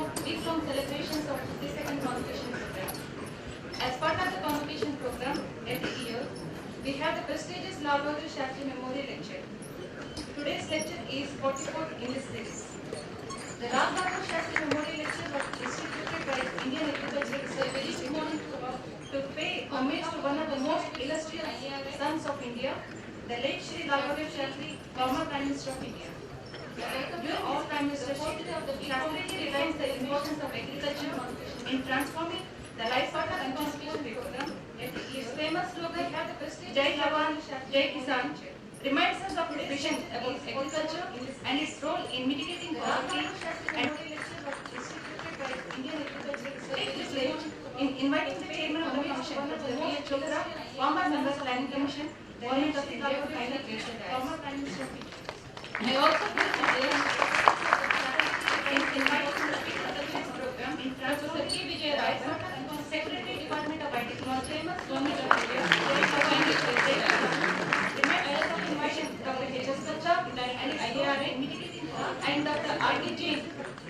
week-long celebrations of 52nd Convocation Program. As part of the Convocation Program, every year, we have the prestigious Lal Bahadur Shastri Memorial Lecture. Today's lecture is 44th in this series. The Lal Bahadur Shastri Memorial Lecture was instituted by Indian Agriculture Service to pay homage to one of the most illustrious sons of India, the late Shri Lal Bahadur Shastri, former Prime Minister of India. During his Prime Ministership, Shastri realized the importance of agriculture in transforming the life of the Constitution program. His famous slogan, Jai Jawan, Jai Kisan, reminds us of his vision about agriculture and its role in mitigating poverty and in inviting the chairman of the commission, Dr. V.H. Chopra, former member of the Planning Commission, Government of India, former Prime Minister of India. I also feel that in inviting the speaker of this program, Professor K. Vijay Rai, Secretary Department of IT Technology, Government of India, Dr. H.S. Sacha and IARI, and Dr. R.D. Jain,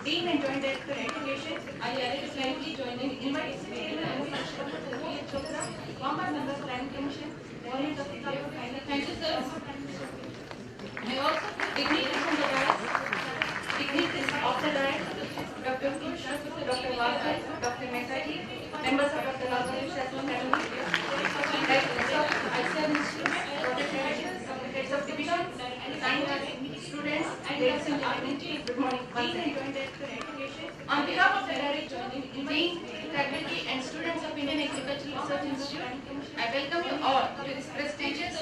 Dean and Joint Director Education, IARI, is kindly joining, inviting the chairman of the commission, Dr. V.H. Chopra, former member of the Planning Commission, Government of India. Thank you, sir. I also dignitaries from the dais, dignitaries of the dais, Dr. Pusa, Dr. Walker, Dr. Mehtaji, members of Dr. Lal Bahadur Shastri family, directors of ICAR Institute, heads of division, students, and ladies and gentlemen, good morning. Dean and Joint Director Education. On behalf of the Director, Dean, faculty, and students of Indian Agricultural Research Institute, I welcome you all to this prestigious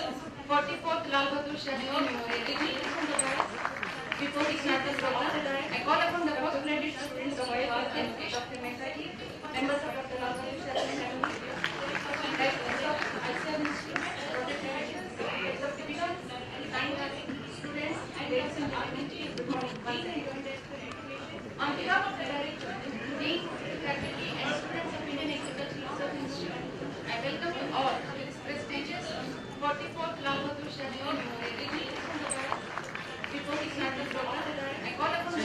44th Lal Bahadur Shastri Memorial. Before we start the program, I call upon the postgraduate students of IARI, Dr. Mehtaji, members of Dr. Lal Bahadur Shastri family, directors of ICAR Institute, heads of division, students, and ladies and gentlemen, good morning. On behalf of the Director, Dean, faculty, and students of Indian Agricultural Research Institute, I welcome you all to this prestigious 44th Lal Bahadur Shastri Memorial. Before we start the program, I call upon the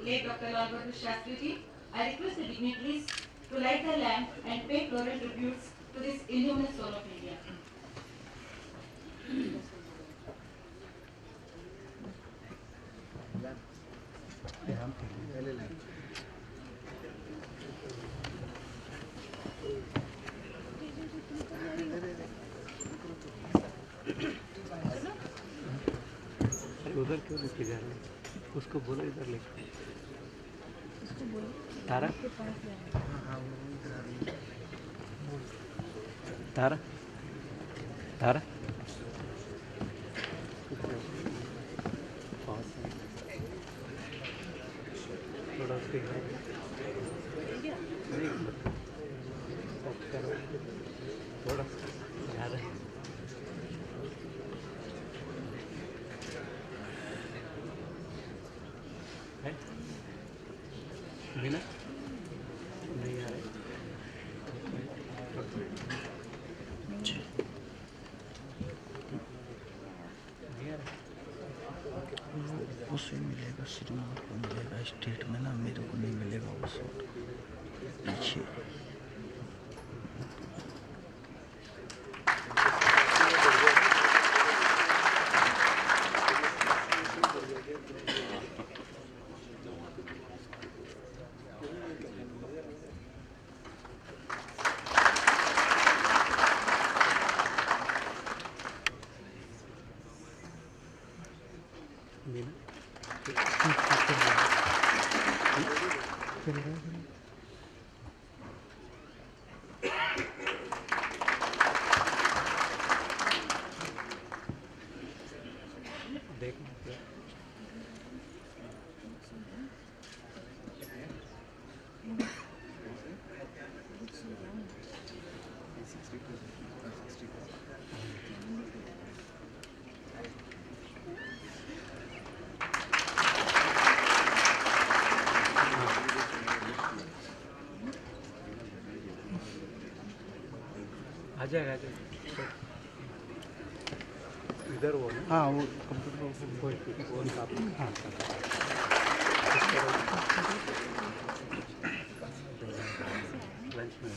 late Dr. Lal Bahadur Shastri, I request the dignitaries to light the lamp and pay floral tributes to this illuminous soul of India. उधर क्यों लेके जा रहे हैं? उसको बोलो इधर लेके। तारा तारा तारा थोड़ा उसके थोड़ा ज़्यादा है बिना नहीं आ रहे उससे मिलेगा, श्रीमान को मिलेगा, स्टेट में ना मेरे को नहीं मिलेगा वो सूट पीछे। आ जाएगा इधर वो हाँ वो कंप्यूटर हाँ लंच में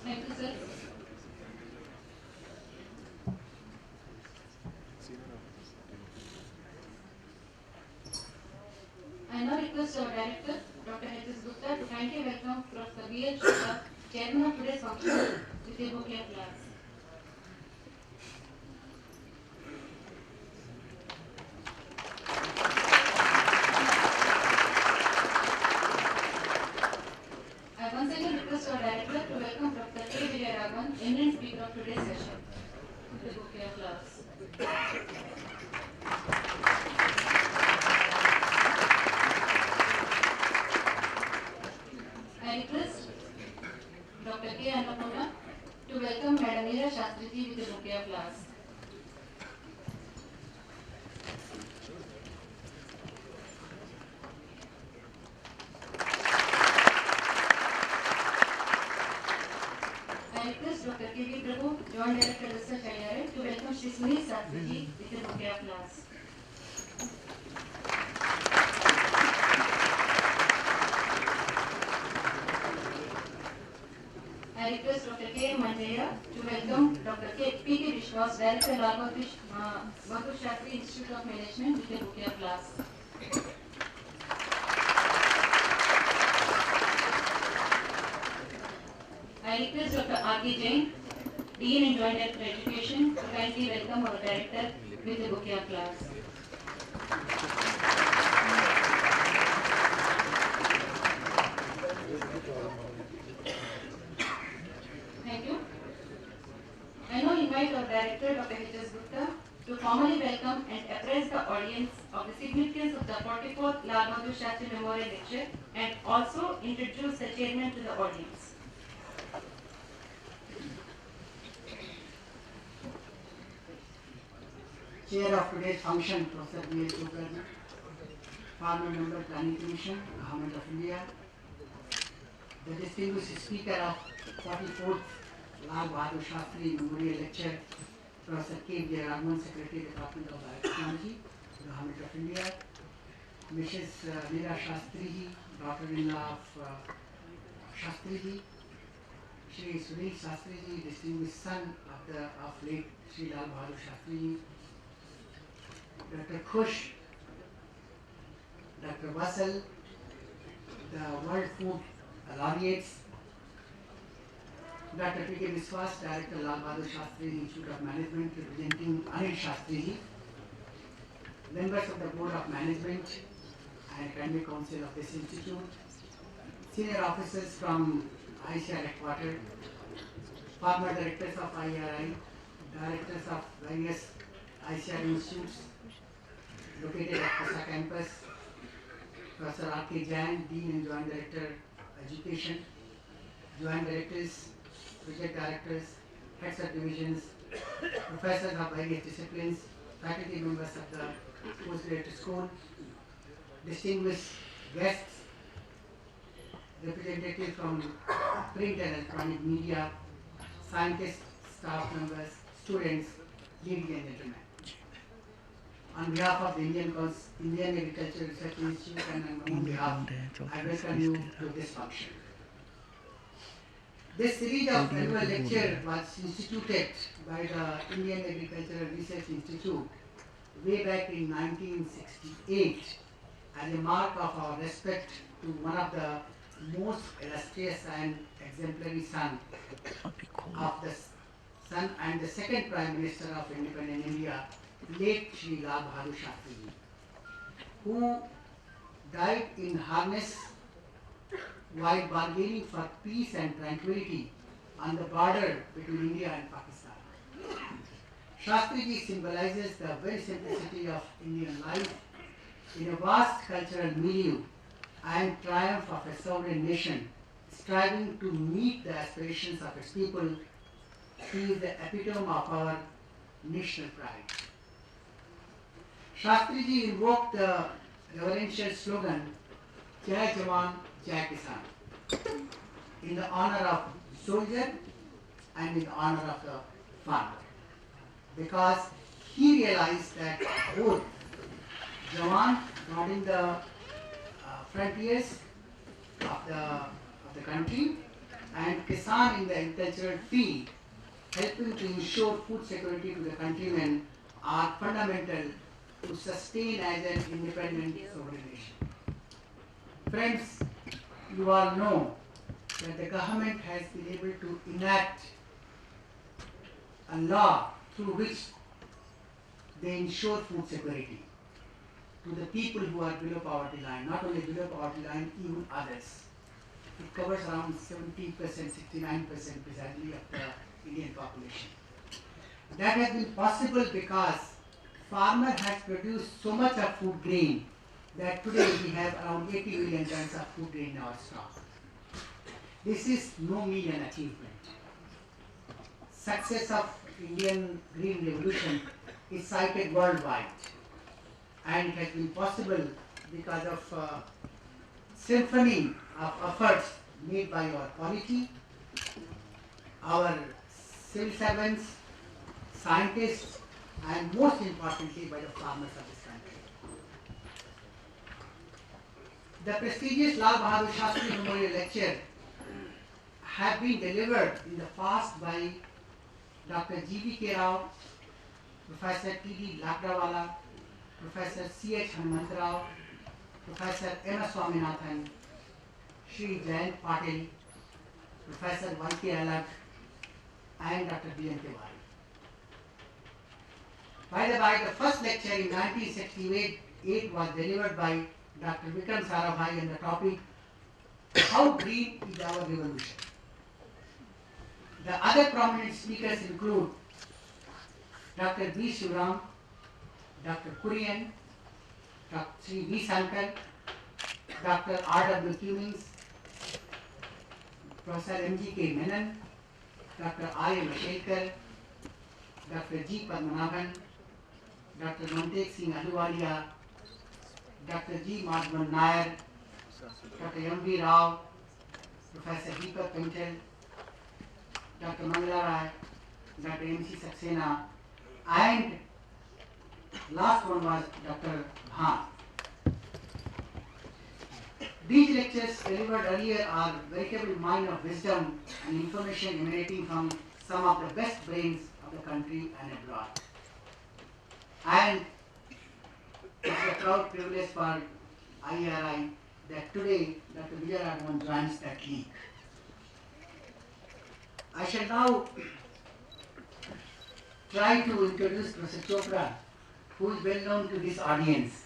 Thank you, sir. I now request our director, Dr. H.S. Gupta, to kindly welcome Professor B.L. Shukla, chairman of today's function, with a bouquet of flowers. I once again request our director to welcome Dr. K. Vijayaraghavan, eminent speaker of today's session, with a bouquet of flowers. I request Dr. K. Annapurna to welcome Madam Meera Shastri with a bouquet of flowers. I request Dr. K.V. Prabhu, Joint Director Research IARI, to welcome Shri Sunil Shastri with a bouquet of flowers. I request Dr. K. Manjaya to welcome Dr. P.K. Vishwas, Director Lal Bahadur Shastri Institute of Management, with a bouquet of flowers. I request Dr. R.K. Jain, Dean and Joint Director Education, to kindly welcome our Director with a bouquet of flowers. Thank you. I now invite our Director, Dr. H.S. Gupta, to formally welcome and apprise the audience of the significance of the 44th Lal Bahadur Shastri Memorial Lecture and also introduce the chairman to the audience. Chair of today's function, Professor B. S. Kulkarni, former member Planning Commission, Government of India, the distinguished speaker of 44th Lal Bahadur Shastri Memorial Lecture, Professor K. V. Raman, Secretary, Department of Biotechnology, Government of India, Mrs. Meera Shastri, daughter-in-law of Shastri ji, Shri Sunil Shastri ji, distinguished son of late Shri Lal Bahadur Shastri ji, Dr. Khush, Dr. Vasal, the World Food Laureates, Dr. P. K. Viswas, Director Lal Bahadur Shastri Institute of Management, representing Anil Shastri ji, members of the Board of Management and Academic Council of this institute, senior officers from ICAR headquarters, former directors of IARI, directors of various ICAR institutes located at Pusa campus, Professor R. K. Jain, Dean and Joint Director Education, Joint Directors, Project Directors, Heads of Divisions, Professors of various disciplines, faculty members of the postgraduate school, distinguished guests, representatives from print and electronic media, scientists, staff members, students, ladies and gentlemen. On behalf of the Indian Agricultural Research Institute and on my own behalf, I welcome you to this function. This series of annual lecture was instituted by the Indian Agricultural Research Institute way back in 1968 as a mark of our respect to one of the most illustrious and exemplary son of the son and the second Prime Minister of independent India, late Shri Lal Bahadur Shastri, who died in harness while bargaining for peace and tranquility on the border between India and Pakistan. Shastri ji symbolizes the very simplicity of Indian life in a vast cultural milieu and triumph of a sovereign nation striving to meet the aspirations of its people. He is the epitome of our national pride. Shastri ji invoked the reverential slogan, Jai Jawan, Jai Kisan, in the honor of soldier and in the honor of the farmer, because he realized that both Jawan guarding the frontiers of the country and Kisan in the agricultural field, helping to ensure food security to the countrymen, are fundamental to sustain as an independent sovereign nation. Friends, you all know that the government has been able to enact a law through which they ensure food security to the people who are below poverty line, not only below poverty line, even others. It covers around 70%, 69% precisely of the Indian population. That has been possible because farmer has produced so much of food grain that today we have around 80 million tons of food grain in our stock. This is no mean achievement. Success of Indian Green Revolution is cited worldwide, and it has been possible because of symphony of efforts made by our polity, our civil servants, scientists, and most importantly by the farmers of this country. The prestigious Lal Bahadur Shastri Memorial Lecture have been delivered in the past by Dr. G.V.K. Rao, Professor T.D. Lakdawala, Professor C.H. Hanumantrao, Professor M. S. Swaminathan, Shri Jayant Patil, Professor Y.K. Alag, and Dr. B.N. Tiwari. By the way, the first lecture in 1968 was delivered by Dr. Vikram Sarabhai on the topic, How Green is Our Revolution? The other prominent speakers include Dr. B. Shivaram, Dr. Kurian, Dr. Sri V. Sankar, Dr. R.W. Cummings, Professor M.G.K. Menon, Dr. I. Mashelkar, Dr. G. Padmanabhan, Dr. Mantek Singh Ahluwalia, Dr. G. Madhavan Nair, Dr. M.V. Rao, Professor Deepak Pintel, Dr. Mangala Rai, Dr. M.C. Saxena, and last one was Dr. Bhan. These lectures delivered earlier are veritable mine of wisdom and information emanating from some of the best brains of the country and abroad. And it's a proud privilege for IARI that today Dr. Vijay Raghavan joins that league. I shall now try to introduce Professor Chopra, who is well known to this audience.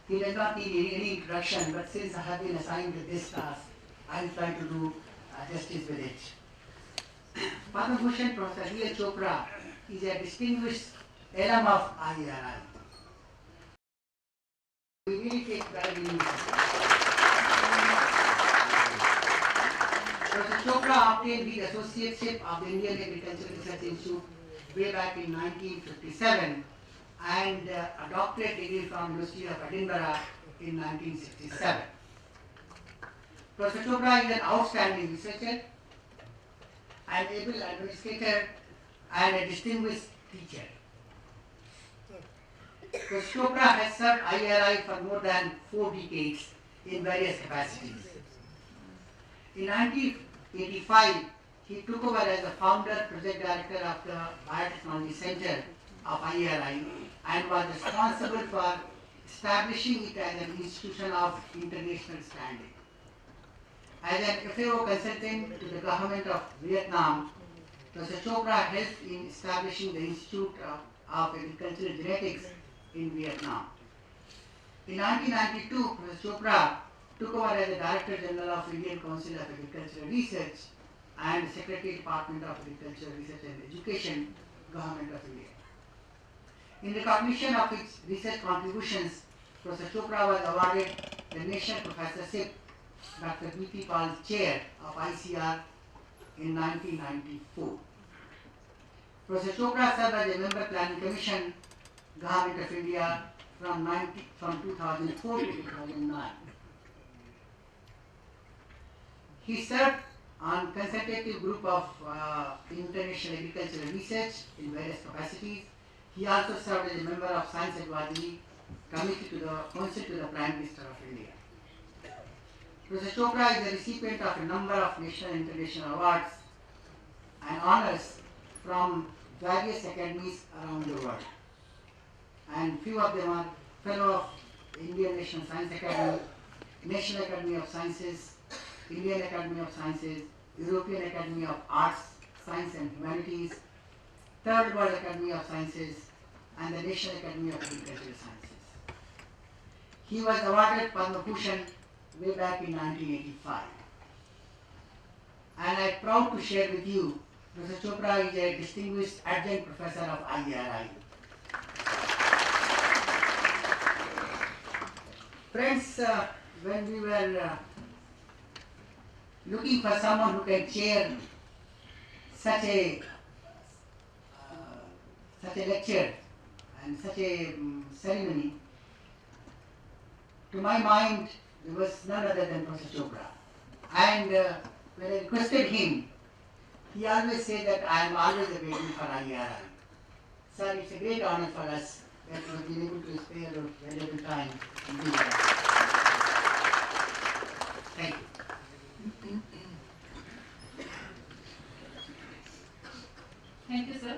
He does not need any introduction, but since I have been assigned to this task, I will try to do justice with it. Padma Bhushan Professor Lal Chopra is a distinguished alum of IARI. We really take pride in him. Professor Chopra obtained the associateship of the Indian Agricultural Research Institute way back in 1957 and a doctorate degree from University of Edinburgh in 1967. Professor Chopra is an outstanding researcher, an able administrator, and a distinguished teacher. Professor Chopra has served IARI for more than 4 decades in various capacities. In 1985, he took over as the founder project director of the Biotechnology Center of IARI and was responsible for establishing it as an institution of international standing. As an FAO consultant to the government of Vietnam, Professor Chopra helped in establishing the Institute of Agricultural Genetics in Vietnam. In 1992, Professor Chopra took over as the Director General of Indian Council of Agricultural Research and Secretary Department of Agricultural Research and Education, Government of India. In recognition of its research contributions, Professor Chopra was awarded the National Professorship Dr. B.P. Pal's Chair of ICR in 1994. Professor Chopra served as a member Planning Commission, Government of India from 2004 to 2009. He served on consultative group of international agricultural research in various capacities. He also served as a member of Science Advisory Committee to the Council to the Prime Minister of India. Professor Chopra is the recipient of a number of national and international awards and honors from various academies around the world. And few of them are Fellow of Indian National Science Academy, National Academy of Sciences, Indian Academy of Sciences, European Academy of Arts, Science and Humanities, Third World Academy of Sciences, and the National Academy of Agricultural Sciences. He was awarded Padma Bhushan way back in 1985. And I am proud to share with you, Professor Chopra is a distinguished adjunct professor of IARI. Friends, when we were looking for someone who can chair such a lecture and such a ceremony, to my mind, there was none other than Professor Chopra. And when I requested him, he always said that I am always available for IARI. Sir, it's a great honor for us that you have been able to spare your valuable time and do that. Thank you. Thank you, sir.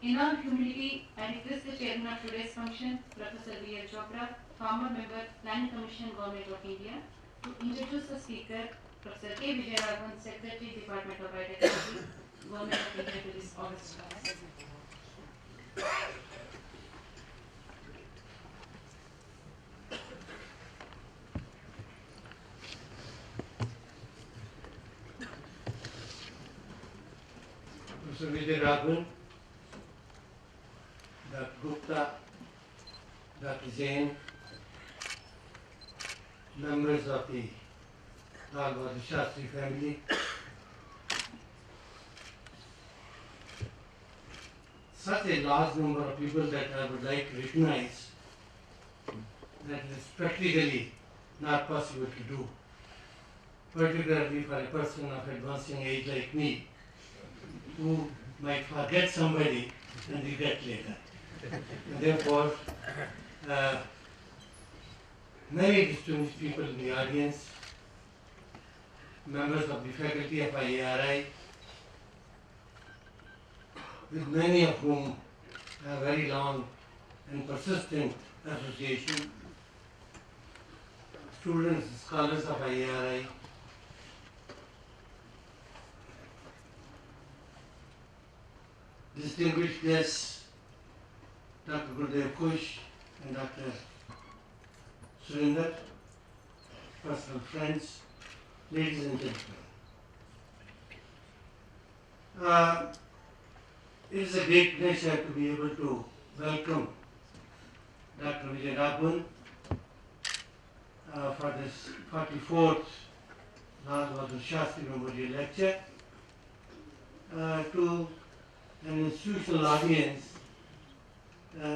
In all humility, I request the chairman of today's function, Professor Lal Chopra, former member, Planning Commission, Government of India, to introduce the speaker, Professor K. Vijay Raghavan, Secretary, Department of Biotechnology, Government of India, to this august class. Professor Vijay Raghavan, Dr. Gupta, Dr. Jain, members of the Lal Bahadur Shastri family, such a large number of people that I would like to recognize that it is practically not possible to do, particularly for a person of advancing age like me, who might forget somebody and regret later. And therefore, many distinguished people in the audience, members of the faculty of IARI, with many of whom have very long and persistent association, students, scholars of IARI, distinguished guests, Dr. Gurudev Kush and Dr. Surinder, personal friends, ladies and gentlemen. It is a great pleasure to be able to welcome Dr. Vijay Raghavan for this 44th Lal Bahadur Shastri Memorial Lecture to an institutional audience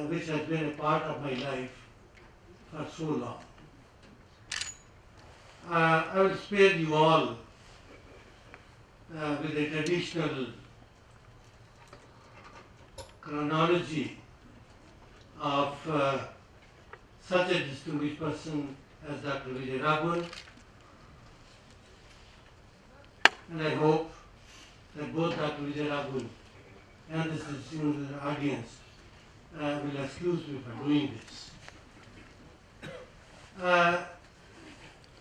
which has been a part of my life for so long. I will spare you all with a traditional chronology of such a distinguished person as Dr. Vijay Raghavan, and I hope that both Dr. Vijay Raghavan and this distinguished audience will excuse me for doing this.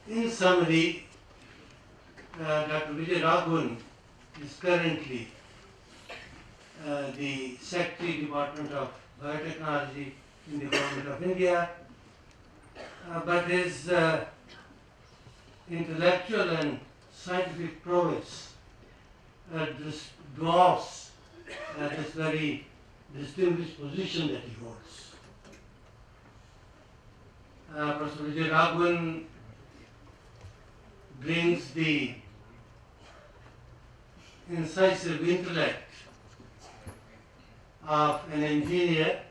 In summary, Dr. Vijay Raghavan is currently the Secretary, Department of Biotechnology in the Government of India, but his intellectual and scientific prowess dwarfs this very distinguished position that he holds. Professor Vijay Raghavan brings the incisive intellect of an engineer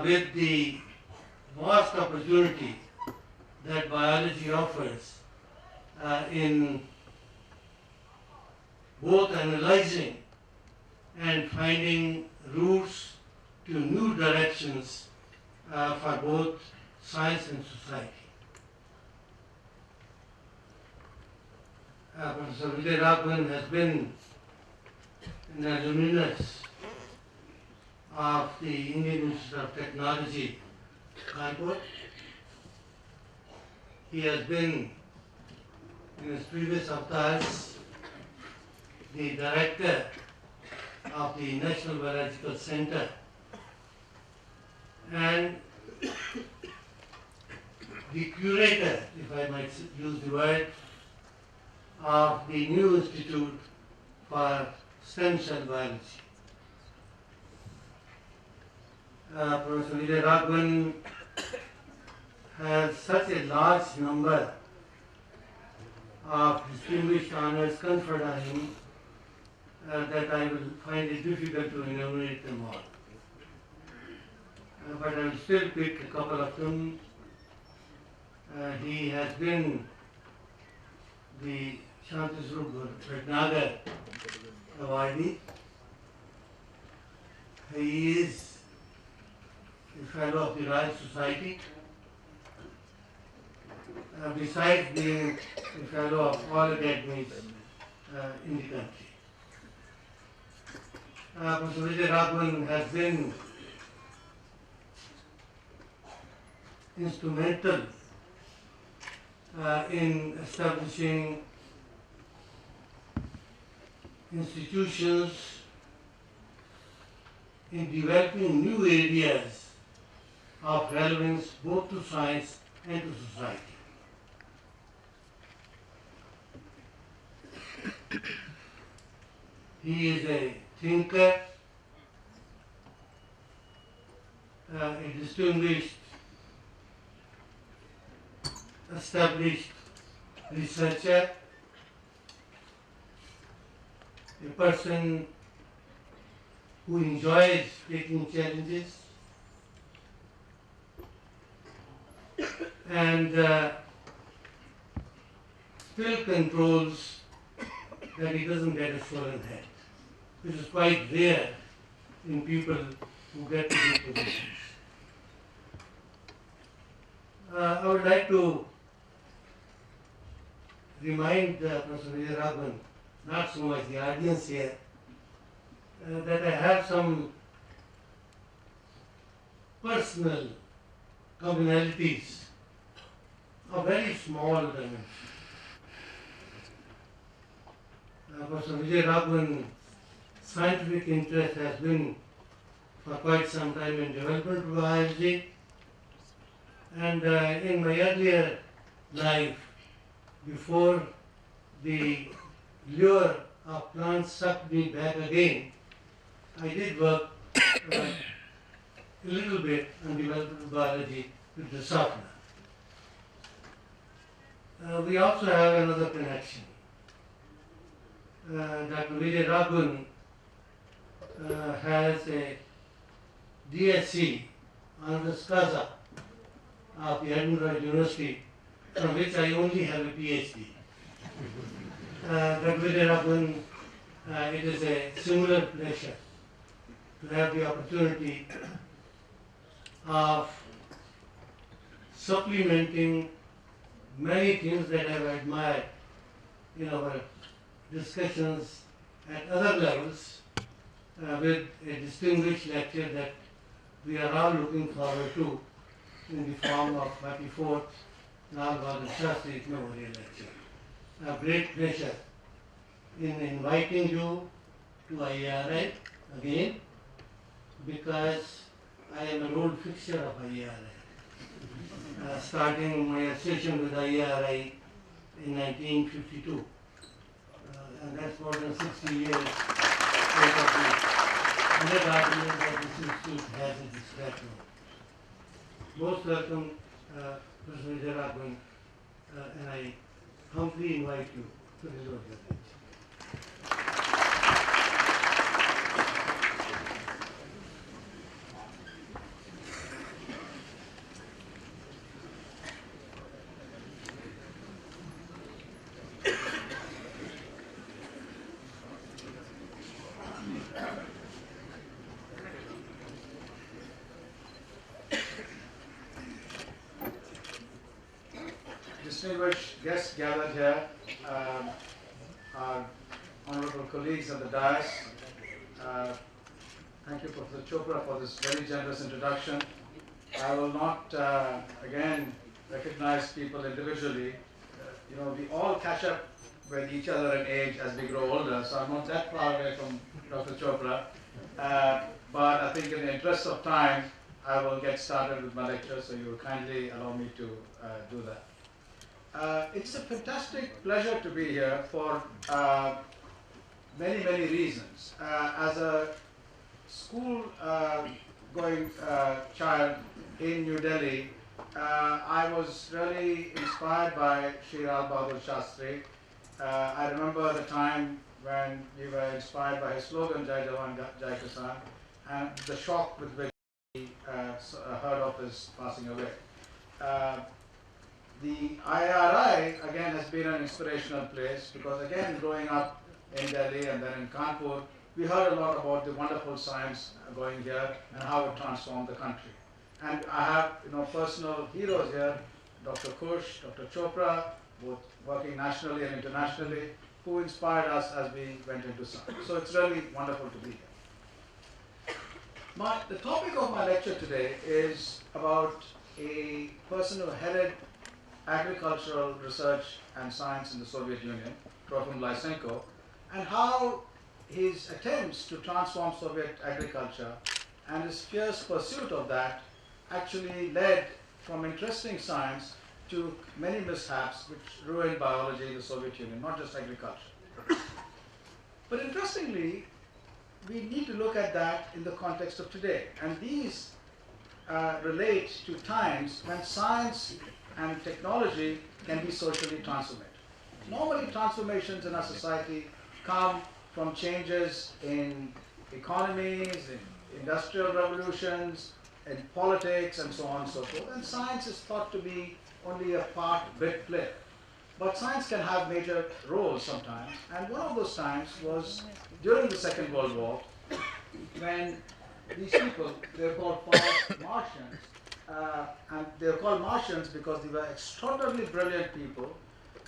with the vast opportunity that biology offers in both analyzing and finding routes to new directions for both science and society. Professor Vijay Raghavan has been an alumnus of the Indian Institute of Technology, Kanpur. He has been, in his previous avatars, the director of the National Biological Center and the curator, if I might use the word, of the new Institute for Stem Cell Biology. Professor Vijay Raghavan has such a large number of distinguished honors conferred on him that I will find it difficult to enumerate them all. But I will still pick a couple of them. He has been the Shantiswarup Bhatnagar awardee. He is a fellow of the Royal Society. Besides being a fellow of all academies in the country. Professor Vijay Raghavan has been instrumental in establishing institutions, in developing new areas of relevance both to science and to society. He is a thinker, a distinguished, established researcher, a person who enjoys taking challenges, and still controls that he doesn't get a swollen head, which is quite rare in people who get to these positions. I would like to remind Professor Vijay Raghavan, not so much the audience here, that I have some personal commonalities of very small dimension. Professor Vijay Raghavan's scientific interest has been for quite some time in developmental biology, and in my earlier life, before the lure of plants sucked me back again, I did work a little bit on developmental biology with the softener. We also have another connection. Dr. Vijay Raghavan has a DSc honoris causa of the Edinburgh University, from which I only have a PhD. Dr. Vijay Raghavan, it is a similar pleasure to have the opportunity of supplementing many things that I have admired in our discussions at other levels with a distinguished lecture that we are all looking forward to in the form of 44th Lal Bahadur Shastri Memorial Lecture. A great pleasure in inviting you to IARI again, because I am an old fixture of IARI. Starting my association with IARI in 1952. And that's more than 60 years out of the undergraduate that this institute has in its background. Most welcome, Professor Vijay Raghavan, and I humbly invite you to the Lord. Distinguished guests gathered here, our honorable colleagues at the dais, thank you, Professor Chopra, for this very generous introduction. I will not again recognize people individually. We all catch up with each other in age as we grow older, so I'm not that far away from Dr. Chopra. But I think in the interest of time, I will get started with my lecture, so you will kindly allow me to do that. It's a fantastic pleasure to be here for many, many reasons. As a school-going child in New Delhi, I was really inspired by Shri Lal Bahadur Shastri. I remember the time when we were inspired by his slogan, Jai Jawan, Jai Kisan, and the shock with which we heard of his passing away. The IARI again has been an inspirational place because again growing up in Delhi and then in Kanpur, we heard a lot about the wonderful science going here and how it transformed the country. And I have personal heroes here, Dr. Kush, Dr. Chopra, both working nationally and internationally, who inspired us as we went into science. So it's really wonderful to be here. The topic of my lecture today is about a person who headed agricultural research and science in the Soviet Union, Trofim Lysenko, and how his attempts to transform Soviet agriculture and his fierce pursuit of that actually led from interesting science to many mishaps which ruined biology in the Soviet Union, not just agriculture. But interestingly, we need to look at that in the context of today. And these relate to times when science and technology can be socially transformative. Normally, transformations in our society come from changes in economies, in industrial revolutions, in politics, and so on and so forth. And science is thought to be only a bit player. But science can have major roles sometimes. And one of those times was during the Second World War, when these people, they were called false Martians, and they were called Martians because they were extraordinarily brilliant people.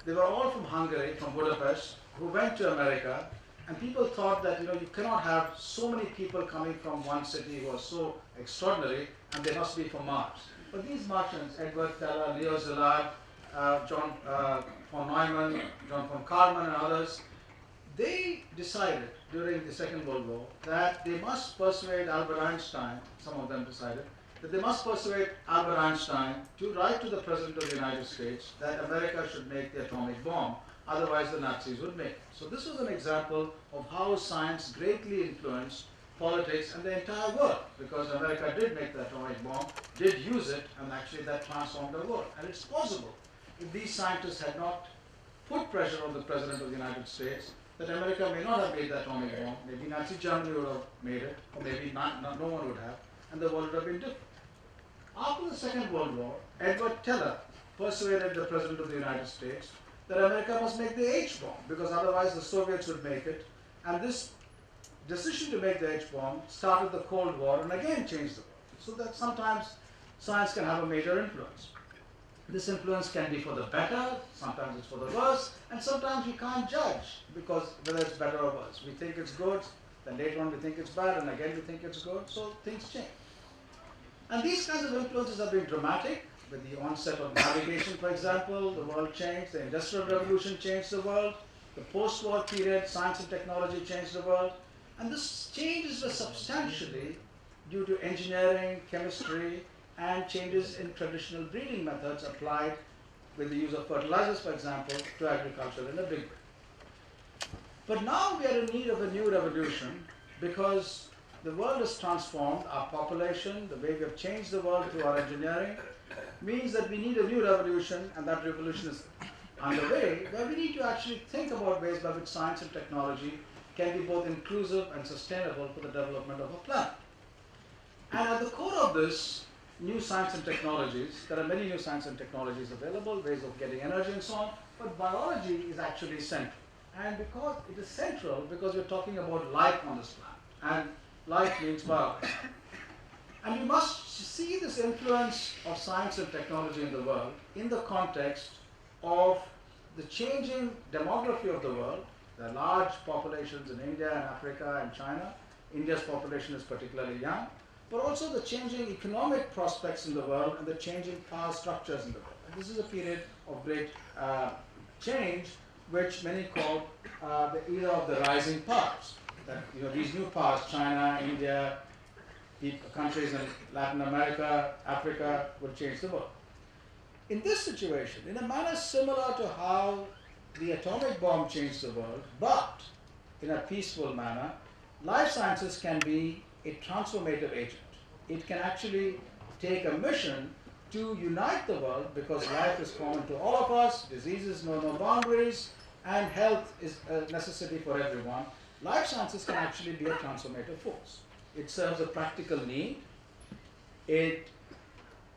They were all from Hungary, from Budapest, who went to America, and people thought that you cannot have so many people coming from one city who are so extraordinary, and they must be from Mars. But these Martians, Edward Teller, Leo Szilard, John von Neumann, John von Karman, and others, they decided during the Second World War that they must persuade Albert Einstein, some of them decided, that they must persuade Albert Einstein to write to the President of the United States that America should make the atomic bomb, otherwise the Nazis would make it. So this was an example of how science greatly influenced politics and the entire world, because America did make the atomic bomb, did use it, and actually that transformed the world. And it's possible, if these scientists had not put pressure on the President of the United States, that America may not have made the atomic bomb, maybe Nazi Germany would have made it, or maybe no one would have, and the world would have been different. After the Second World War, Edward Teller persuaded the President of the United States that America must make the H-bomb, because otherwise the Soviets would make it, and this decision to make the H-bomb started the Cold War and again changed the world. So that sometimes science can have a major influence. This influence can be for the better, sometimes it's for the worse, and sometimes we can't judge because whether it's better or worse. We think it's good, then later on we think it's bad, and again we think it's good, so things change. And these kinds of influences have been dramatic. With the onset of navigation, for example, the world changed, the Industrial Revolution changed the world, the post-war period, science and technology changed the world, and this changes were substantially due to engineering, chemistry, and changes in traditional breeding methods applied with the use of fertilizers, for example, to agriculture in a big way. But now we are in need of a new revolution because the world is transformed, our population, the way we have changed the world through our engineering, means that we need a new revolution, and that revolution is underway, where we need to actually think about ways by which science and technology can be both inclusive and sustainable for the development of a planet. And at the core of this, new science and technologies, there are many new science and technologies available, ways of getting energy and so on, but biology is actually central. And because it is central, because we're talking about life on this planet, and life means biology. And we must see this influence of science and technology in the world in the context of the changing demography of the world. There are large populations in India and Africa and China. India's population is particularly young, but also the changing economic prospects in the world and the changing power structures in the world. And this is a period of great change, which many call the era of the rising powers. That these new powers, China, India, countries in Latin America, Africa, will change the world. In this situation, in a manner similar to how the atomic bomb changed the world, but in a peaceful manner, life sciences can be a transformative agent. It can actually take a mission to unite the world, because life is common to all of us, diseases know no boundaries, and health is a necessity for everyone. Life sciences can actually be a transformative force. It serves a practical need. It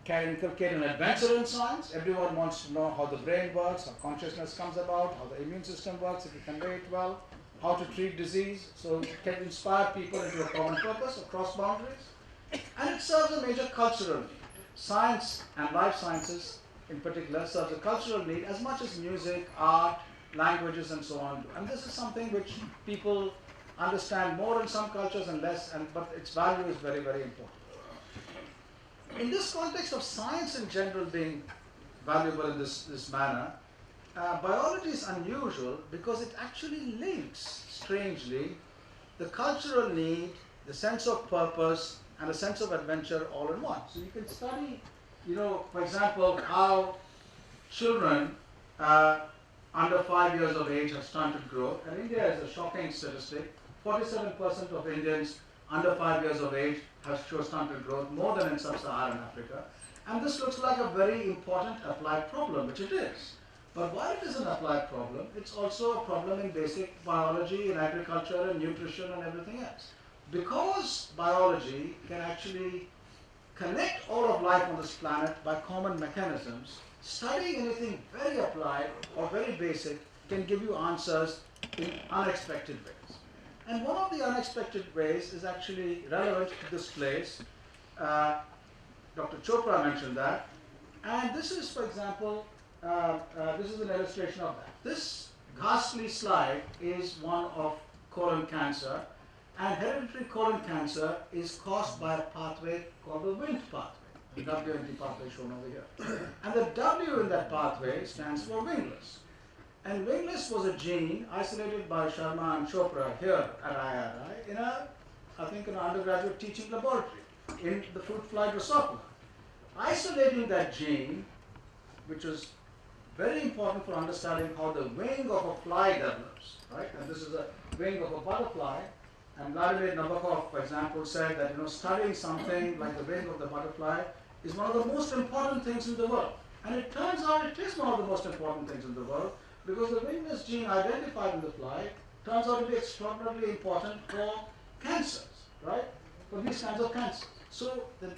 can inculcate an adventure in science. Everyone wants to know how the brain works, how consciousness comes about, how the immune system works, if you convey it well, how to treat disease. So it can inspire people into a common purpose across boundaries. And it serves a major cultural need. Science and life sciences in particular serves a cultural need as much as music, art, languages and so on. And this is something which people understand more in some cultures and less, but its value is very, very important. In this context of science in general being valuable in this manner, biology is unusual because it actually links, strangely, the cultural need, the sense of purpose, and a sense of adventure all in one. So you can study, for example, how children under 5 years of age have stunted growth. And India is a shocking statistic. 47% of Indians under 5 years of age have shown stunted growth, more than in sub-Saharan Africa. And this looks like a very important applied problem, which it is. But while it is an applied problem, it's also a problem in basic biology, in agriculture, and nutrition, and everything else. because biology can actually connect all of life on this planet by common mechanisms, studying anything very applied or very basic can give you answers in unexpected ways. And one of the unexpected ways is actually relevant to this place. Dr. Chopra mentioned that. And this is, for example, this is an illustration of that. This ghastly slide is one of colon cancer. And hereditary colon cancer is caused by a pathway called the Wnt pathway, the WNT pathway shown over here. And the W in that pathway stands for wingless. And wingless was a gene isolated by Sharma and Chopra here at IARI in I think an undergraduate teaching laboratory in the fruit fly Drosophila. Isolating that gene, which was very important for understanding how the wing of a fly develops, right? And this is a wing of a butterfly. And Vladimir Nabokov, for example, said that studying something like the wing of the butterfly is one of the most important things in the world. And it turns out it is one of the most important things in the world because the wingless gene identified in the fly turns out to be extraordinarily important for cancers, right? For these kinds of cancers. So the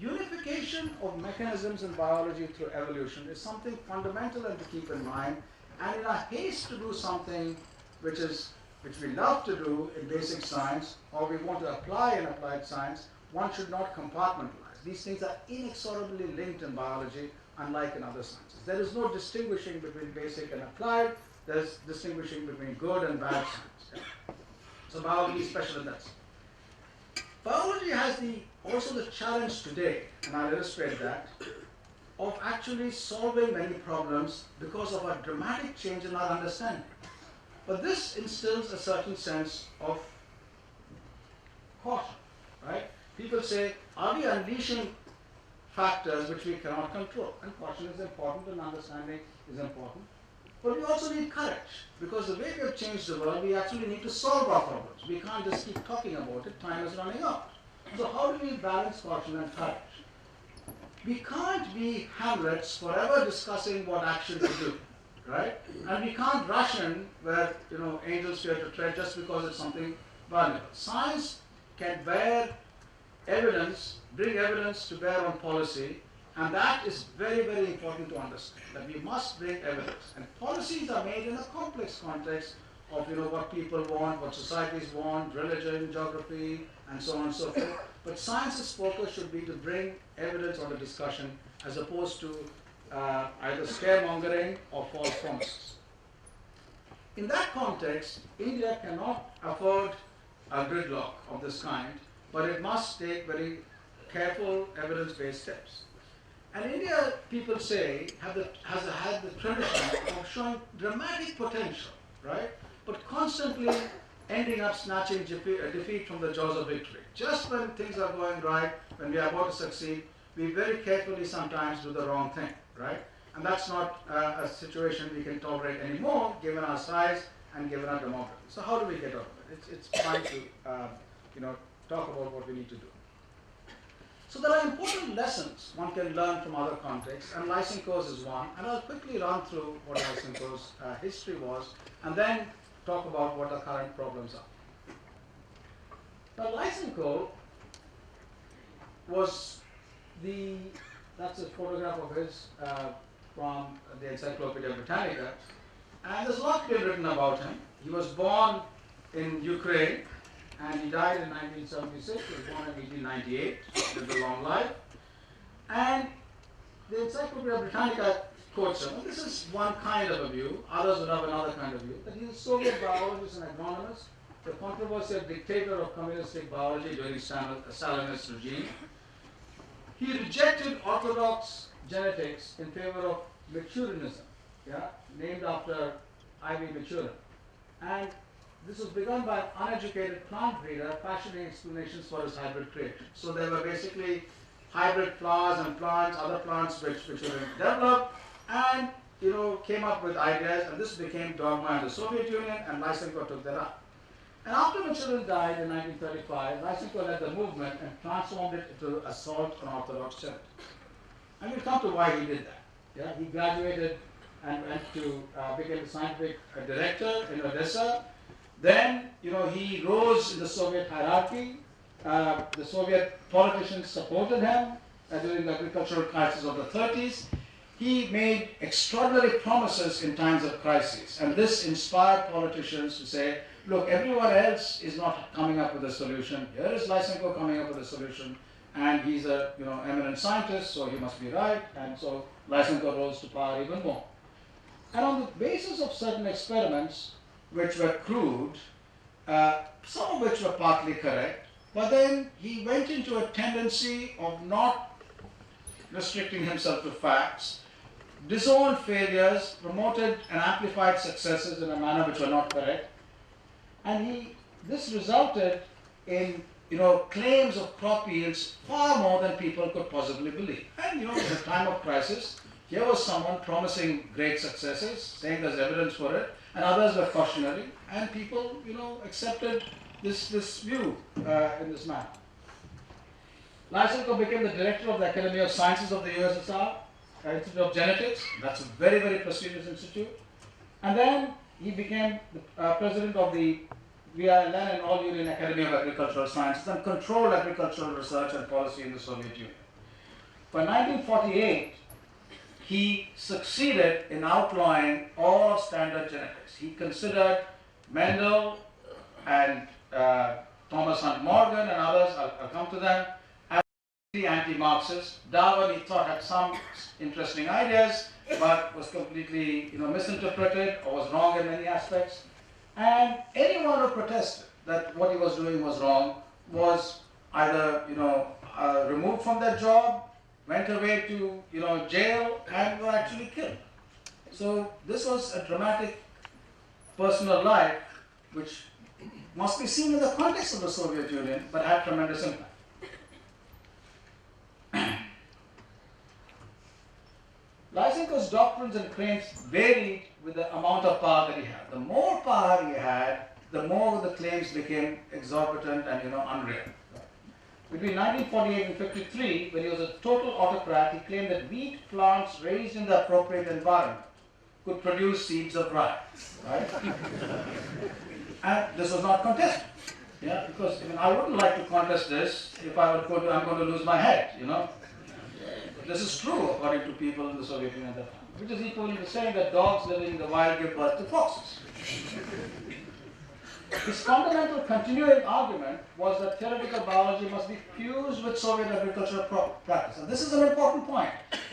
unification of mechanisms in biology through evolution is something fundamental and to keep in mind. And in a haste to do something which we love to do in basic science, or we want to apply in applied science, one should not compartmentalize. These things are inexorably linked in biology, unlike in other sciences. There is no distinguishing between basic and applied. There is distinguishing between good and bad science. Yeah? So biology is special in that sense. Biology has also the challenge today, and I'll illustrate that, of actually solving many problems because of a dramatic change in our understanding. But this instills a certain sense of caution, right? People say, are we unleashing factors which we cannot control? And caution is important and understanding is important. But we also need courage, because the way we have changed the world, we actually need to solve our problems. We can't just keep talking about it, time is running out. So how do we balance caution and courage? We can't be Hamlets forever discussing what action to do. Right? And we can't rush in where angels fear to tread just because it's something valuable. Science can bear evidence, bring evidence to bear on policy, and that is very, very important to understand, that we must bring evidence. And policies are made in a complex context of what people want, what societies want, religion, geography, and so on and so forth. But science's focus should be to bring evidence on the discussion as opposed to either scaremongering or false promises. In that context, India cannot afford a gridlock of this kind, but it must take very careful evidence-based steps. And India, people say, has had the tradition of showing dramatic potential, right? But constantly ending up snatching defeat from the jaws of victory. Just when things are going right, when we are about to succeed, we very carefully sometimes do the wrong thing, right? And that's not a situation we can tolerate anymore, given our size and given our demography. So how do we get out of it? It's fine to talk about what we need to do. So there are important lessons one can learn from other contexts, and Lysenko's is one. And I'll quickly run through what Lysenko's history was, and then talk about what the current problems are. Now Lysenko was that's a photograph of his from the Encyclopedia Britannica, and there's a lot been written about him. He was born in Ukraine, and he died in 1976. He was born in 1898, lived a long life. And the Encyclopedia Britannica quotes him, and this is one kind of a view, others would have another kind of view, that he's a Soviet biologist and agronomist, the controversial dictator of communistic biology during Stalinist regime. He rejected orthodox genetics in favor of Maturinism, named after Ivy Maturin. And this was begun by an uneducated plant breeder fashioning explanations for his hybrid creation. So there were basically hybrid flowers and plants, other plants which were developed, and came up with ideas, and this became dogma in the Soviet Union, and Lysenko took that up. And after Maturin died in 1935, Lysenko led the movement and transformed it into assault on orthodox genetics. And we'll come to why he did that. He graduated and went to became a scientific director in Odessa, Then, he rose in the Soviet hierarchy. The Soviet politicians supported him during the agricultural crisis of the 30s. He made extraordinary promises in times of crisis, and this inspired politicians to say, look, everyone else is not coming up with a solution. Here is Lysenko coming up with a solution, and he's a eminent scientist, so he must be right. And so Lysenko rose to power even more. And on the basis of certain experiments, which were crude, some of which were partly correct, but then he went into a tendency of not restricting himself to facts, disowned failures, promoted and amplified successes in a manner which were not correct, and this resulted in claims of crop yields far more than people could possibly believe. And in a time of crisis, here was someone promising great successes, saying there's evidence for it, and others were cautionary, and people accepted this view in this manner. Lysenko became the director of the Academy of Sciences of the USSR, Institute of Genetics. That's a very, very prestigious institute. And then he became the president of the VILN and All-Union Academy of Agricultural Sciences and controlled agricultural research and policy in the Soviet Union. By 1948, he succeeded in outlawing all of standard genetics. He considered Mendel and Thomas Hunt Morgan and others, I'll come to them, as anti-Marxist. Darwin, he thought, had some interesting ideas, but was completely misinterpreted or was wrong in many aspects. And anyone who protested that what he was doing was wrong was either removed from their job, went away to jail, and were actually killed. So this was a dramatic personal life which must be seen in the context of the Soviet Union, but had tremendous impact. Lysenko's doctrines and claims varied with the amount of power that he had. The more power he had, the more the claims became exorbitant and unreal. Between 1948 and 53, when he was a total autocrat, he claimed that wheat plants raised in the appropriate environment could produce seeds of rye. Right? And this was not contested. Yeah, because I wouldn't like to contest this if I would I'm going to lose my head, This is true according to people in the Soviet Union at that time, which is equally to saying that dogs living in the wild give birth to foxes. His fundamental continuing argument was that theoretical biology must be fused with Soviet agricultural practice. And this is an important point,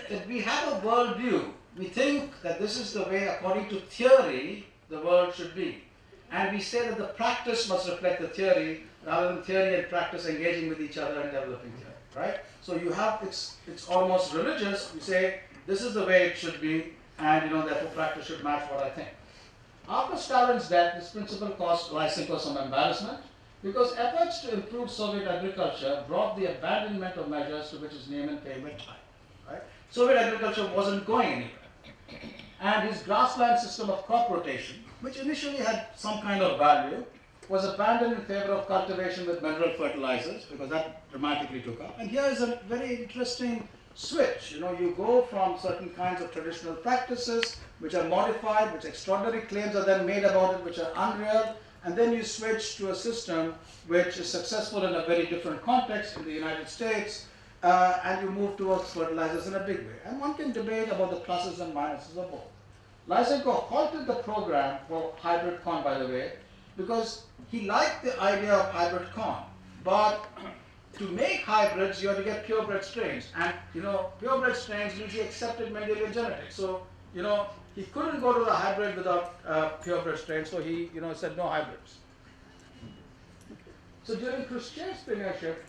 that we have a worldview. We think that this is the way, according to theory, the world should be. And we say that the practice must reflect the theory, rather than theory and practice engaging with each other and developing theory. Right? So you have, it's almost religious. You say, this is the way it should be, and therefore practice should match what I think. After Stalin's death, this principle caused Lysenko some embarrassment, because efforts to improve Soviet agriculture brought the abandonment of measures to which his name and fame were tied. Right? Soviet agriculture wasn't going anywhere. And his grassland system of crop rotation, which initially had some kind of value, was abandoned in favor of cultivation with mineral fertilizers, because that dramatically took up. And here is a very interesting switch. You go from certain kinds of traditional practices, which are modified, which extraordinary claims are then made about it, which are unreal, and then you switch to a system which is successful in a very different context in the United States, and you move towards fertilizers in a big way. And one can debate about the pluses and minuses of both. Lysenko halted the program for hybrid corn, by the way, because he liked the idea of hybrid corn, but to make hybrids, you have to get purebred strains, and purebred strains usually accepted Mendelian genetics. So he couldn't go to the hybrid without purebred strains, so he said no hybrids. So during Khrushchev's premiership,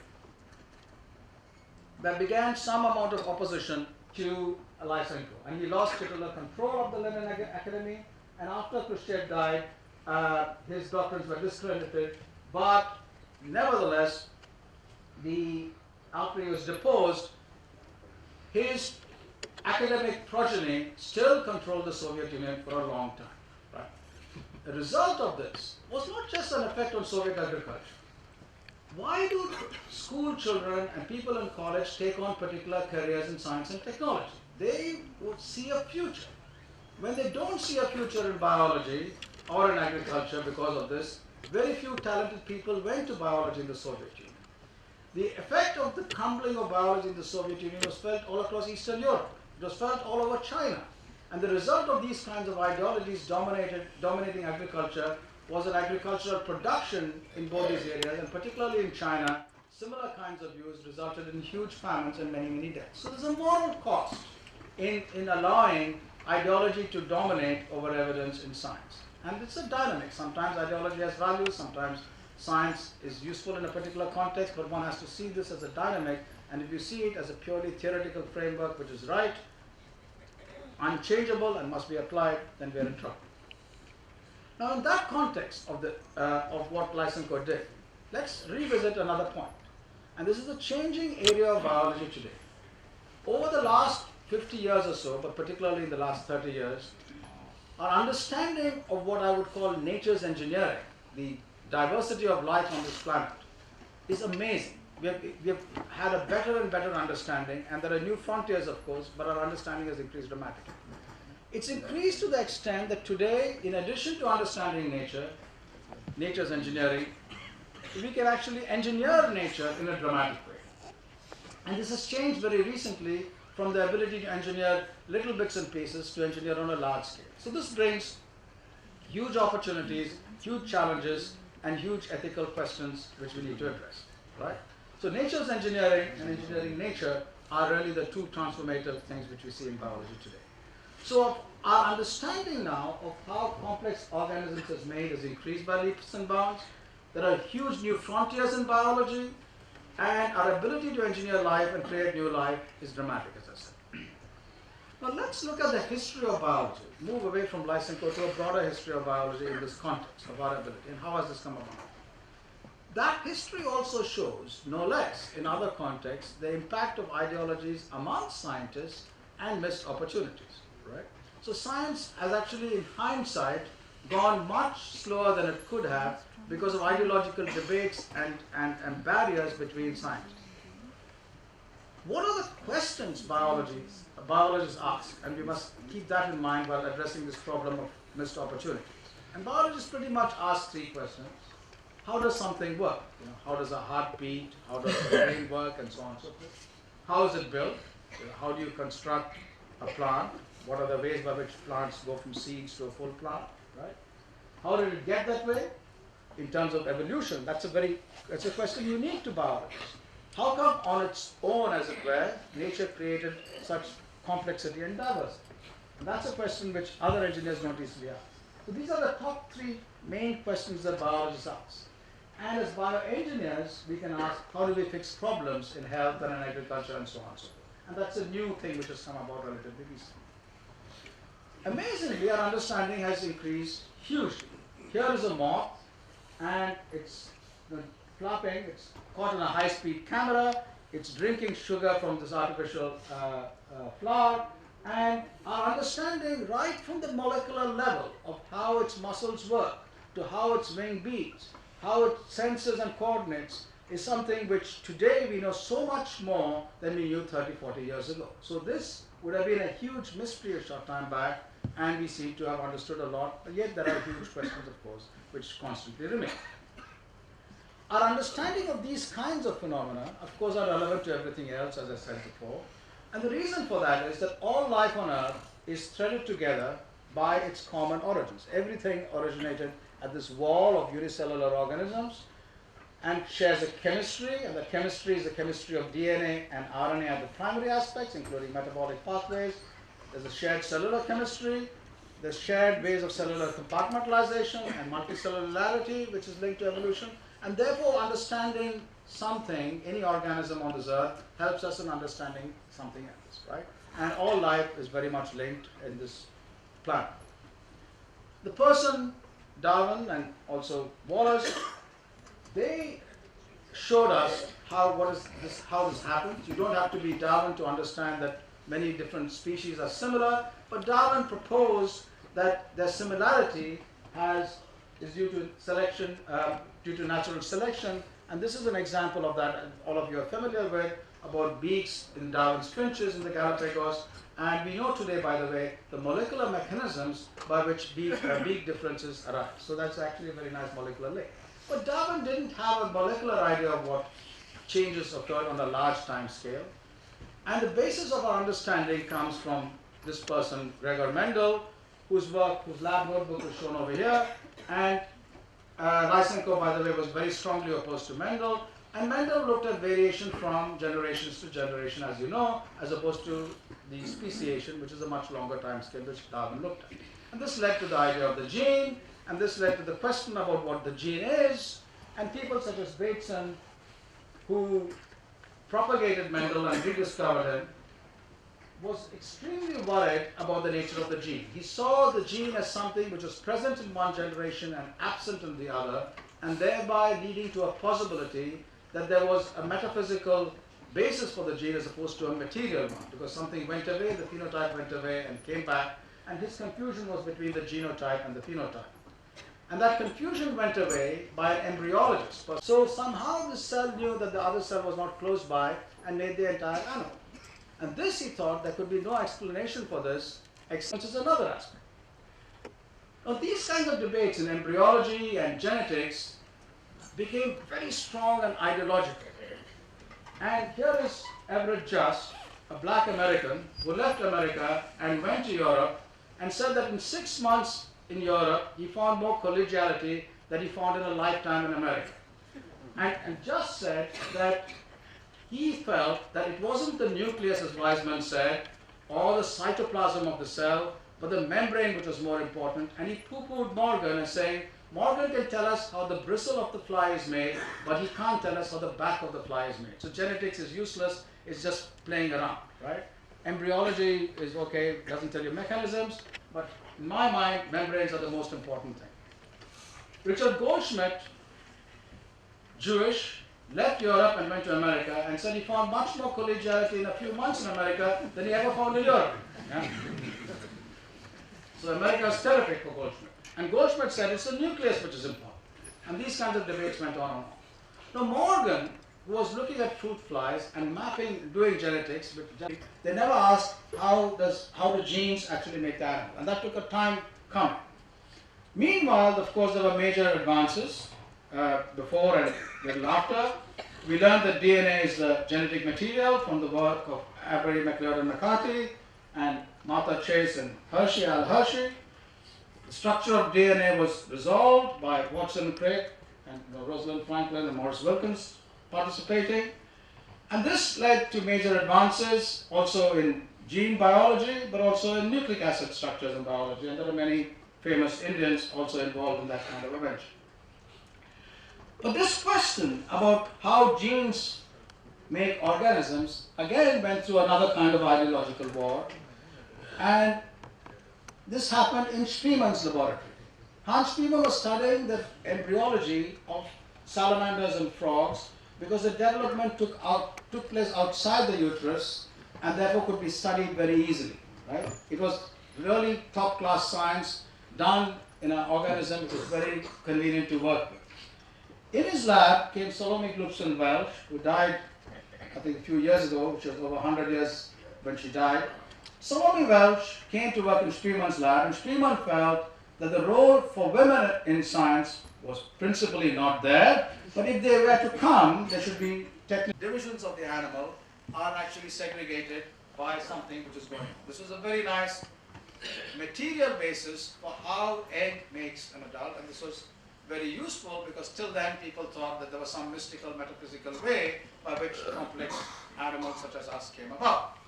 there began some amount of opposition to Lysenko, and he lost titular control of the Lenin Academy, and after Khrushchev died, his doctrines were discredited, but nevertheless, after he was deposed, his academic progeny still controlled the Soviet Union for a long time. Right? The result of this was not just an effect on Soviet agriculture. Why do school children and people in college take on particular careers in science and technology? They would see a future. When they don't see a future in biology or in agriculture because of this, very few talented people went to biology in the Soviet Union. The effect of the crumbling of biology in the Soviet Union was felt all across Eastern Europe. It was felt all over China. And the result of these kinds of ideologies dominating agriculture was an agricultural production in both these areas, and particularly in China, similar kinds of views resulted in huge famines and many, many deaths. So there's a moral cost in allowing ideology to dominate over evidence in science. And it's a dynamic. Sometimes ideology has value, sometimes science is useful in a particular context, but one has to see this as a dynamic, and if you see it as a purely theoretical framework which is right, unchangeable and must be applied, then we're in trouble. Now in that context of what Lysenko did, let's revisit another point. And this is a changing area of biology today. Over the last 50 years or so, but particularly in the last 30 years, our understanding of what I would call nature's engineering, the diversity of life on this planet, is amazing. We have had a better and better understanding, and there are new frontiers, of course, but our understanding has increased dramatically. It's increased to the extent that today, in addition to understanding nature's engineering, we can actually engineer nature in a dramatic way. And this has changed very recently from the ability to engineer little bits and pieces to engineer on a large scale. So this brings huge opportunities, huge challenges, and huge ethical questions which we need to address, right? So nature's engineering and engineering nature are really the two transformative things which we see in biology today. So our understanding now of how complex organisms is made has increased by leaps and bounds. There are huge new frontiers in biology, and our ability to engineer life and create new life is dramatic, as I said. Now let's look at the history of biology, move away from Lysenko to a broader history of biology in this context of our ability, and how has this come about. That history also shows, no less, in other contexts, the impact of ideologies among scientists and missed opportunities, right? So science has actually, in hindsight, gone much slower than it could have because of ideological debates and barriers between scientists. What are the questions biologists ask? And we must keep that in mind while addressing this problem of missed opportunities. And biologists pretty much ask three questions. How does something work? How does a heart beat? How does the brain work? And so on and so forth. How is it built? How do you construct a plant? What are the ways by which plants go from seeds to a full plant? Right? How did it get that way? In terms of evolution, that's a question unique to biology. How come on its own, as it were, nature created such complexity and diversity? And that's a question which other engineers don't easily ask. So these are the top three main questions that biologists ask. And as bioengineers, we can ask, how do we fix problems in health and in agriculture and so on and so forth. And that's a new thing which has come about relatively recently. Amazingly, our understanding has increased hugely. Here is a moth, and it's flapping, it's caught in a high-speed camera, it's drinking sugar from this artificial flower, and our understanding right from the molecular level of how its muscles work, to how its wing beats, how it senses and coordinates, is something which today we know so much more than we knew 30, 40 years ago. So this would have been a huge mystery a short time back, and we seem to have understood a lot, but yet there are huge questions, of course, which constantly remain. Our understanding of these kinds of phenomena, of course, are relevant to everything else, as I said before. And the reason for that is that all life on Earth is threaded together by its common origins. Everything originated at this wall of unicellular organisms and shares a chemistry, and the chemistry is the chemistry of DNA and RNA at the primary aspects, including metabolic pathways. There's a shared cellular chemistry, there's shared ways of cellular compartmentalization and multicellularity, which is linked to evolution. And therefore, understanding something, any organism on this earth, helps us in understanding something else, right? And all life is very much linked in this planet. The person, Darwin, and also Wallace, they showed us how this happens. You don't have to be Darwin to understand that many different species are similar, but Darwin proposed that their similarity is due to selection, due to natural selection, and this is an example of that all of you are familiar with, about beaks in Darwin's finches in the Galapagos, And we know today, by the way, the molecular mechanisms by which beak differences arise. So that's actually a very nice molecular link. But Darwin didn't have a molecular idea of what changes occurred on a large time scale. And the basis of our understanding comes from this person, Gregor Mendel, whose lab notebook is shown over here. And Lysenko, by the way, was very strongly opposed to Mendel. And Mendel looked at variation from generations to generation, as you know, as opposed to the speciation, which is a much longer time scale, which Darwin looked at. And this led to the idea of the gene, and this led to the question about what the gene is. And people such as Bateson, who propagated Mendel and rediscovered him, was extremely worried about the nature of the gene. He saw the gene as something which was present in one generation and absent in the other, and thereby leading to a possibility that there was a metaphysical basis for the gene as opposed to a material one, because something went away, the phenotype went away and came back, and his confusion was between the genotype and the phenotype. And that confusion went away by an embryologist. So somehow the cell knew that the other cell was not close by and made the entire animal. And this, he thought, there could be no explanation for this, except is another aspect. Now these kinds of debates in embryology and genetics became very strong and ideological. And here is Everett Just, a black American who left America and went to Europe and said that in 6 months in Europe he found more collegiality than he found in a lifetime in America. And Just said that he felt that it wasn't the nucleus, as Weizmann said, or the cytoplasm of the cell, but the membrane which was more important. And he poo-pooed Morgan and saying, Morgan can tell us how the bristle of the fly is made, but he can't tell us how the back of the fly is made. So genetics is useless, it's just playing around, right? Embryology is okay, doesn't tell you mechanisms, but in my mind, membranes are the most important thing. Richard Goldschmidt, Jewish, left Europe and went to America and said he found much more collegiality in a few months in America than he ever found in Europe. Yeah? So America is terrific for Goldschmidt. And Goldschmidt said it's the nucleus which is important. And these kinds of debates went on and on. Now Morgan, who was looking at fruit flies and doing genetics, they never asked how do genes actually make the animal. And that took a time coming. Meanwhile, of course, there were major advances before and little after. We learned that DNA is the genetic material from the work of Avery, McLeod, and McCarthy, and Martha Chase and Al Hershey. The structure of DNA was resolved by Watson and Crick and Rosalind Franklin and Maurice Wilkins participating. And this led to major advances also in gene biology, but also in nucleic acid structures in biology. And there are many famous Indians also involved in that kind of invention. But this question about how genes make organisms again went through another kind of ideological war. And this happened in Spiemann's laboratory. Hans Spiemann was studying the embryology of salamanders and frogs because the development took place outside the uterus and therefore could be studied very easily. Right? It was really top-class science done in an organism which was very convenient to work with. In his lab came Salome Glubson Welsh, who died, I think, a few years ago, which was over 100 years when she died. Salome Welsh came to work in Spiemann's lab, and Spiemann felt that the role for women in science was principally not there, but if they were to come, there should be technical divisions of the animal are actually segregated by something which is going on. This is a very nice material basis for how egg makes an adult, and this was very useful because till then people thought that there was some mystical, metaphysical way by which complex animals such as us came about.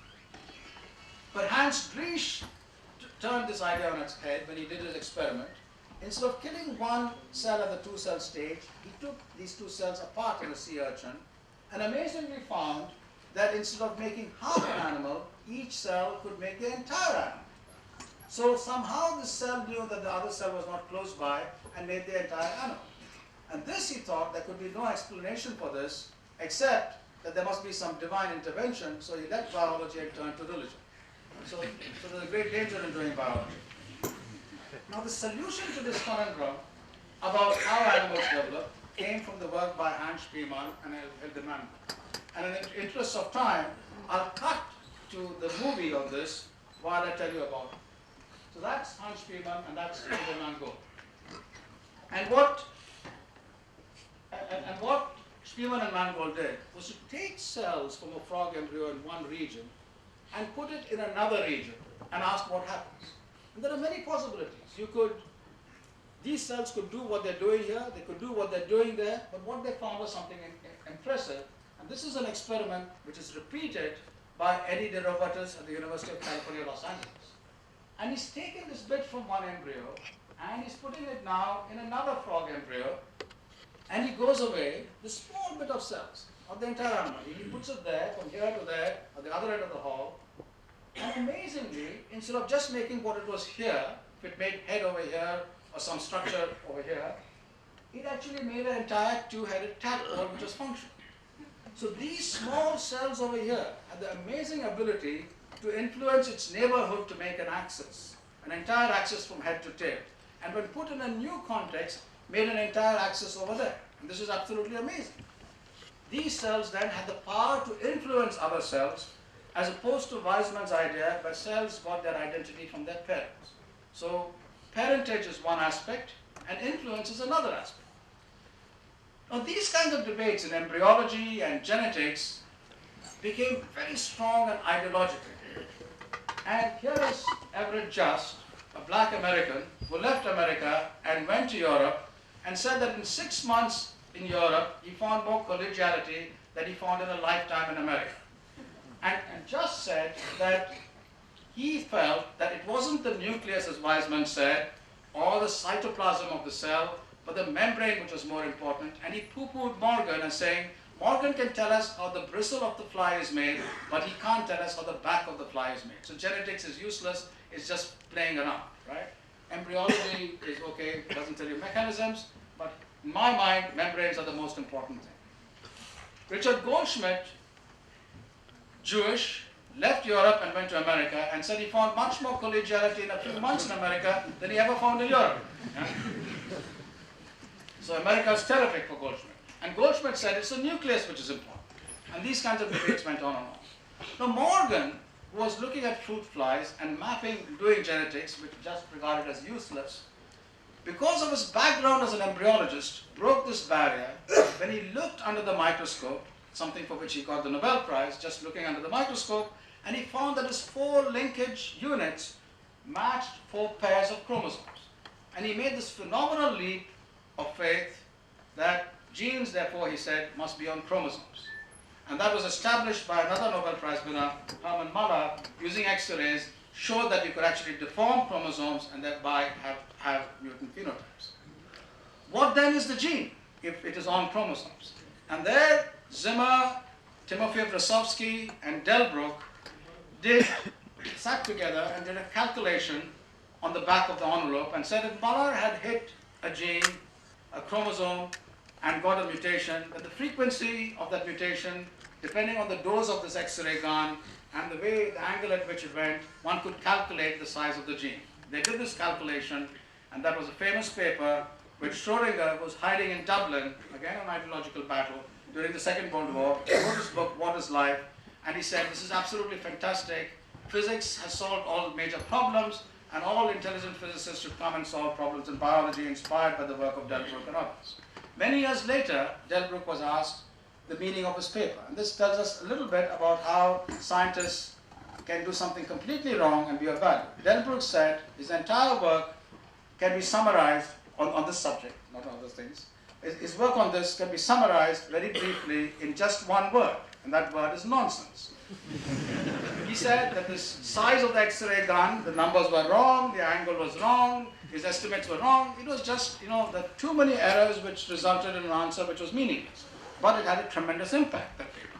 But Hans Driesch turned this idea on its head when he did his experiment. Instead of killing one cell at the 2-cell stage, he took these 2 cells apart in a sea urchin and amazingly found that instead of making half an animal, each cell could make the entire animal. So somehow the cell knew that the other cell was not close by and made the entire animal. And this, he thought, there could be no explanation for this except that there must be some divine intervention, so he left biology and turned to religion. So there's a great danger in doing biology. Now the solution to this conundrum about how animals develop came from the work by Hans Spiemann and Hildemann. And in the interest of time, I'll cut to the movie of this, while I tell you about it. So that's Hans Spielmann and that's Peter Mangold. And what Spielmann and Mangold did was to take cells from a frog embryo in one region and put it in another region and ask what happens. And there are many possibilities. These cells could do what they're doing here, they could do what they're doing there, but what they found was something impressive. And this is an experiment which is repeated by Eddie de Robertis at the University of California, Los Angeles. And he's taken this bit from one embryo and he's putting it now in another frog embryo, and he goes away this small bit of cells of the entire animal. He puts it there, from here to there, at the other end of the hall, and amazingly, instead of just making what it was here, if it made head over here or some structure over here, it actually made an entire two-headed tadpole which was functional. So these small cells over here had the amazing ability to influence its neighborhood to make an axis, an entire axis from head to tail. And when put in a new context, made an entire axis over there. And this is absolutely amazing. These cells then had the power to influence other cells, as opposed to Weismann's idea where cells got their identity from their parents. So parentage is one aspect and influence is another aspect. Now these kinds of debates in embryology and genetics became very strong and ideological. And here is Everett Just, a black American who left America and went to Europe and said that in 6 months in Europe he found more collegiality than he found in a lifetime in America. And Just said that he felt that it wasn't the nucleus, as Weismann said, or the cytoplasm of the cell, but the membrane which was more important. And he poo-pooed Morgan as saying, Morgan can tell us how the bristle of the fly is made, but he can't tell us how the back of the fly is made. So genetics is useless, it's just playing around, right? Embryology is okay, it doesn't tell you mechanisms, but in my mind, membranes are the most important thing. Richard Goldschmidt, Jewish, left Europe and went to America and said he found much more collegiality in a few months in America than he ever found in Europe. Yeah? So America is terrific for Goldschmidt. And Goldschmidt said it's the nucleus which is important. And these kinds of debates went on and on. Now Morgan was looking at fruit flies and mapping, doing genetics, which just regarded as useless, because of his background as an embryologist, broke this barrier when he looked under the microscope, something for which he got the Nobel Prize, just looking under the microscope, and he found that his 4 linkage units matched 4 pairs of chromosomes. And he made this phenomenal leap of faith that genes, therefore, he said, must be on chromosomes. And that was established by another Nobel Prize winner, Hermann Muller, using X-rays, showed that you could actually deform chromosomes and thereby have mutant phenotypes. What then is the gene if it is on chromosomes? And there, Zimmer, Timofeyev Rasovsky, and Delbruck sat together and did a calculation on the back of the envelope and said if Muller had hit a gene, a chromosome, and got a mutation, that the frequency of that mutation, depending on the dose of this X-ray gun and the angle at which it went, one could calculate the size of the gene. They did this calculation, and that was a famous paper which Schrödinger was hiding in Dublin, again an ideological battle, during the Second World War. He wrote his book, What is Life? And he said, this is absolutely fantastic. Physics has solved all major problems, and all intelligent physicists should come and solve problems in biology, inspired by the work of Delbruck and others. Many years later, Delbruck was asked the meaning of his paper. And this tells us a little bit about how scientists can do something completely wrong and be of value. Delbruck said his entire work can be summarized on this subject, not on other things. His work on this can be summarized very briefly in just one word, and that word is nonsense. He said that the size of the X-ray gun, the numbers were wrong, the angle was wrong, his estimates were wrong. It was just, the too many errors which resulted in an answer which was meaningless. But it had a tremendous impact, that paper.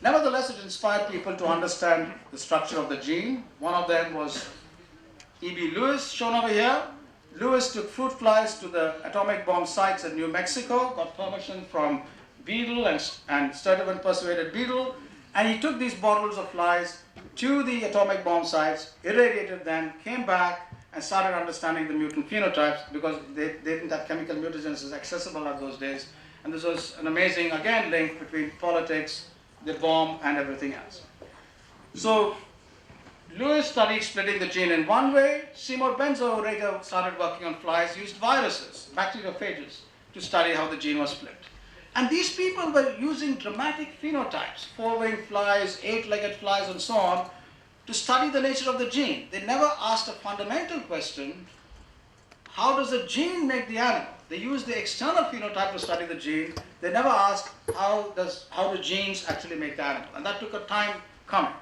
Nevertheless, it inspired people to understand the structure of the gene. One of them was E.B. Lewis, shown over here. Lewis took fruit flies to the atomic bomb sites in New Mexico, got permission from Beadle and Sturtevant persuaded Beadle, and he took these bottles of flies to the atomic bomb sites, irradiated them, came back, and started understanding the mutant phenotypes because they didn't have chemical mutagenesis accessible at those days. And this was an amazing, again, link between politics, the bomb, and everything else. So Lewis studied splitting the gene in one way. Seymour Benzo, who later started working on flies, used viruses, bacteriophages, to study how the gene was split. And these people were using dramatic phenotypes, 4-winged flies, 8-legged flies, and so on, to study the nature of the gene. They never asked a fundamental question: how does the gene make the animal? They used the external phenotype to study the gene. They never asked how do genes actually make the animal, and that took a time coming.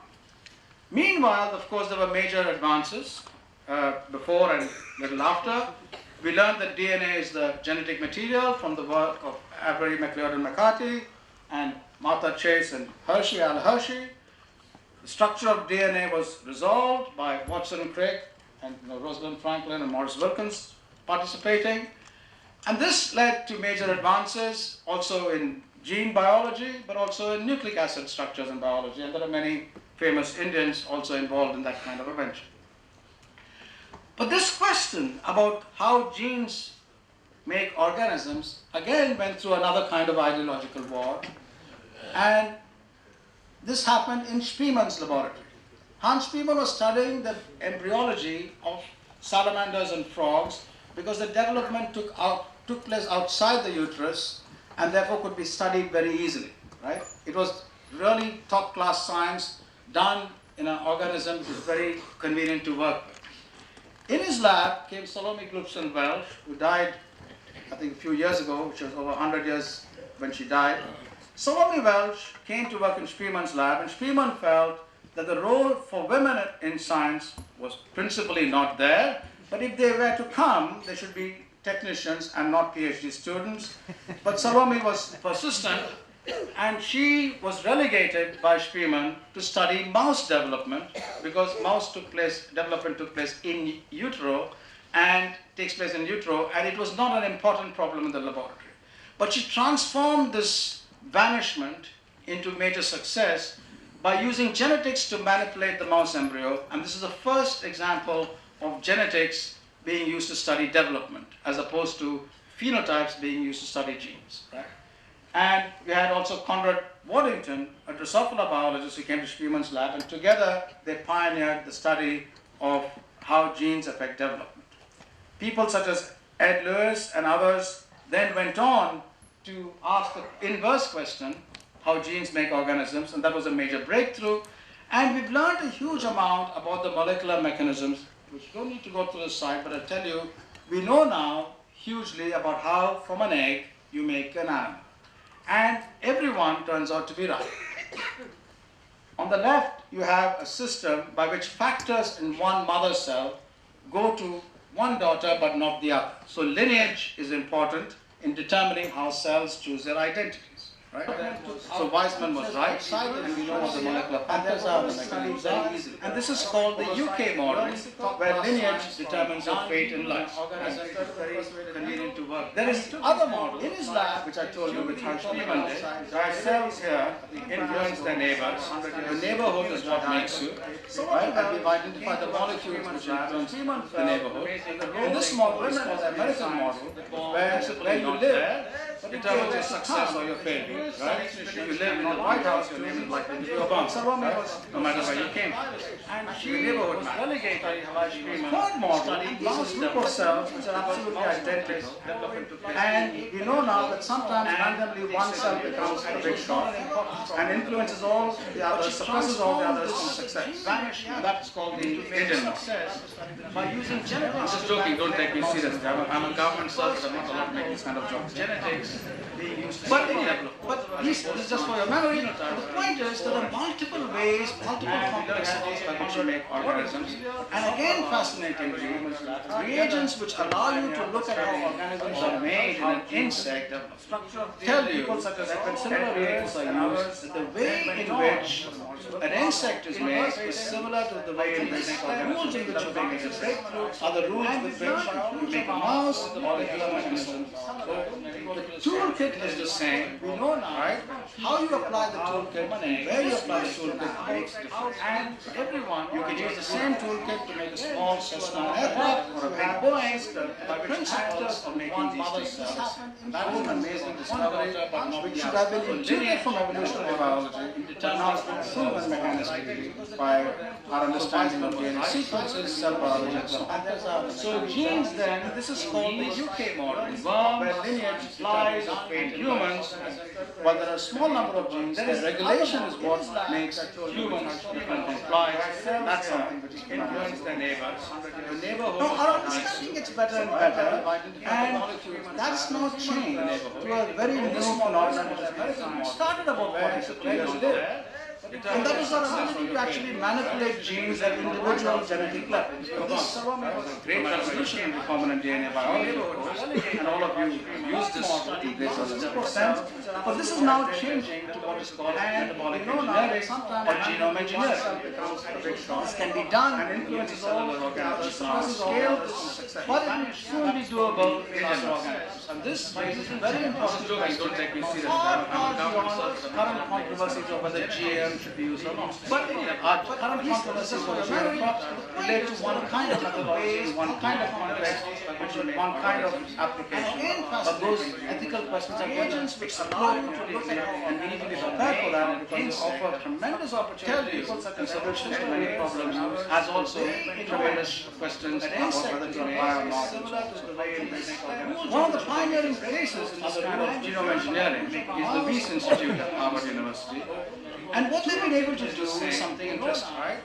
Meanwhile, of course, there were major advances before and little after. We learned that DNA is the genetic material from the work of Avery, MacLeod, and McCarthy, and Martha Chase and Hershey, Al Hershey. The structure of DNA was resolved by Watson and Crick, and Rosalind Franklin and Maurice Wilkins participating. And this led to major advances also in gene biology, but also in nucleic acid structures in biology. And there are many famous Indians also involved in that kind of a venture. But this question about how genes make organisms again went through another kind of ideological war. And this happened in Spiemann's laboratory. Hans Spiemann was studying the embryology of salamanders and frogs because the development took place outside the uterus and therefore could be studied very easily. Right? It was really top-class science done in an organism which is very convenient to work with. In his lab came Salome Glubson-Welch, who died, I think, a few years ago, which was over 100 years when she died. Salome Welch came to work in Spiemann's lab, and Spiemann felt that the role for women in science was principally not there, but if they were to come, they should be technicians and not PhD students. But Salome was persistent, and she was relegated by Spiemann to study mouse development, because mouse development took place in utero and takes place in utero, and it was not an important problem in the laboratory. But she transformed this vanishment into major success by using genetics to manipulate the mouse embryo, and this is the first example of genetics being used to study development as opposed to phenotypes being used to study genes. Right? And we had also Conrad Waddington, a Drosophila biologist who came to Spiemann's lab, and together they pioneered the study of how genes affect development. People such as Ed Lewis and others then went on to ask the inverse question, how genes make organisms, and that was a major breakthrough. And we've learned a huge amount about the molecular mechanisms, which don't need to go through the slide, but I'll tell you, we know now hugely about how from an egg you make an animal. And everyone turns out to be right. On the left, you have a system by which factors in one mother cell go to one daughter but not the other. So lineage is important in determining how cells choose their identities. Right? So Weizmann was right, and we know what the molecular factors are, the mechanisms are. And this is called the UK model, where lineage determines your fate in life. Very convenient to work. There is other model in his lab, which I told you, which Hans Spiemann did. There are cells here influence their neighbors. The neighborhood is what makes you. Right? And we've identified the molecules which influence the neighborhood. And this model is called the American model, where you live determines your success or your failure. Right? If you live in the White House, your name is likely to be Obama, right? No matter where you came from. And she was relegated by Spiemann. Third model involves a group of cells which are absolutely identical. And we know now that sometimes randomly one cell becomes a big shot and influences all the others, suppresses all the others from success. And that's called the Indian model. By using genetics, I'm just joking, don't take me seriously. I'm a government servant, I'm not allowed to make this kind of jokes. Genetics being used to develop. But this is just for your memory. The point is there are multiple ways, multiple complexities by which you make organisms. And again, fascinatingly, reagents which allow you to look at how organisms are made in an insect tell you that similar reagents are used, that the way in which an insect is made is similar to the way in which rules in which you make a breakthrough are the rules with which you make a mouse, the molecular mechanism. So the toolkit is the same. We know right? How you apply the toolkit and where you apply the toolkit makes difference. And everyone, you can use the same toolkit to make a small Cessna aircraft or a big Boeing. The principles of making these things happen. That was an amazing discovery, which should have been intuited from evolutionary biology, but now it's been proven mechanistically by our understanding of DNA sequences, cell biology, and so on. So genes then, this is called the UK model, where lineage lies in humans. While there are a small number of genes, the regulation is what makes humans different from flies. That's something which influences their neighbors. The neighborhood. Now, our understanding gets better and better, and that's not changed to a very new phenomenon which started about 40, 50 years ago. And that is our ability to actually manipulate genes at individual genetic levels. This was a great revolution in recombinant DNA biology, of course, and all of you use this in great extent. But this is now changing to what is called metabolic engineering or genome engineering. This can be done and influences cellular organisms on a scale, but it will soon be doable in other organisms. And this raises a very important question, far beyond current controversies over whether GM should be used or not. But our current controversies over GM crops relate to one kind of methodology, one kind of context, which one kind of application. But those ethical questions are questions which explore completely, and we need to be prepared for that because they offer tremendous opportunities and solutions to many problems, as also tremendous questions about whether to apply or not. One of the pioneering places in this kind of genome engineering is the Wyss Institute at Harvard University. And what they've been able to do is something interesting, right?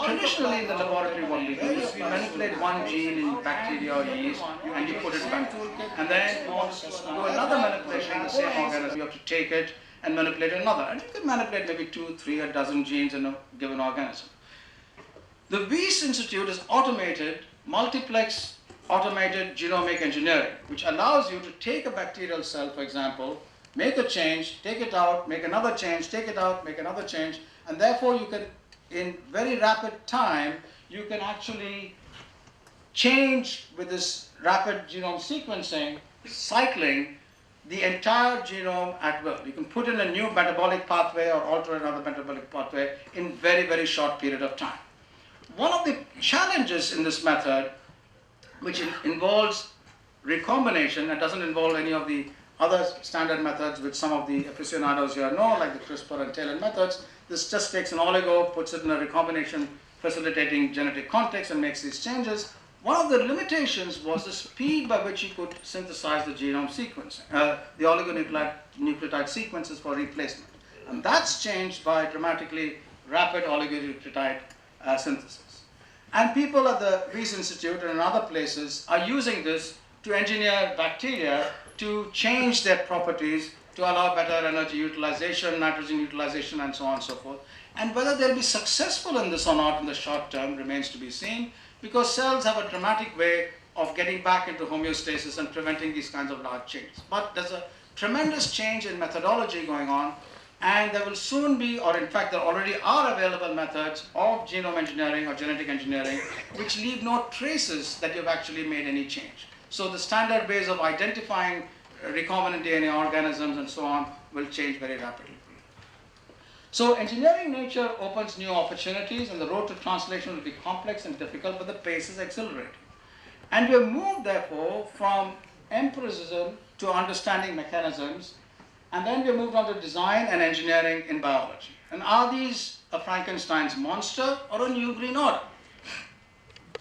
Traditionally in the laboratory what we do is we manipulate one gene in bacteria or yeast and you put it back. And then you want to do another manipulation in the same organism, you have to take it and manipulate another. And you can manipulate maybe 2, 3, a dozen genes in a given organism. The Wyss Institute is automated, multiplex automated genomic engineering, which allows you to take a bacterial cell, for example, make a change, take it out, make another change, take it out, make another change, and therefore you can, in very rapid time, you can actually change with this rapid genome sequencing, cycling, the entire genome at will. You can put in a new metabolic pathway or alter another metabolic pathway in very, very short period of time. One of the challenges in this method, which involves recombination and doesn't involve any of the other standard methods which some of the aficionados here know, like the CRISPR and TALEN methods. This just takes an oligo, puts it in a recombination facilitating genetic context and makes these changes. One of the limitations was the speed by which you could synthesize the genome sequencing, the oligonucleotide sequences for replacement. And that's changed by dramatically rapid oligonucleotide synthesis. And people at the Wyss Institute and in other places are using this to engineer bacteria to change their properties to allow better energy utilization, nitrogen utilization, and so on and so forth. And whether they'll be successful in this or not in the short term remains to be seen, because cells have a dramatic way of getting back into homeostasis and preventing these kinds of large changes. But there's a tremendous change in methodology going on, and there will soon be, or in fact there already are available methods of genome engineering or genetic engineering which leave no traces that you've actually made any change. So the standard ways of identifying recombinant DNA organisms and so on will change very rapidly. So engineering nature opens new opportunities, and the road to translation will be complex and difficult, but the pace is accelerating. And we have moved, therefore, from empiricism to understanding mechanisms, and then we have moved on to design and engineering in biology. And are these a Frankenstein's monster or a new green order?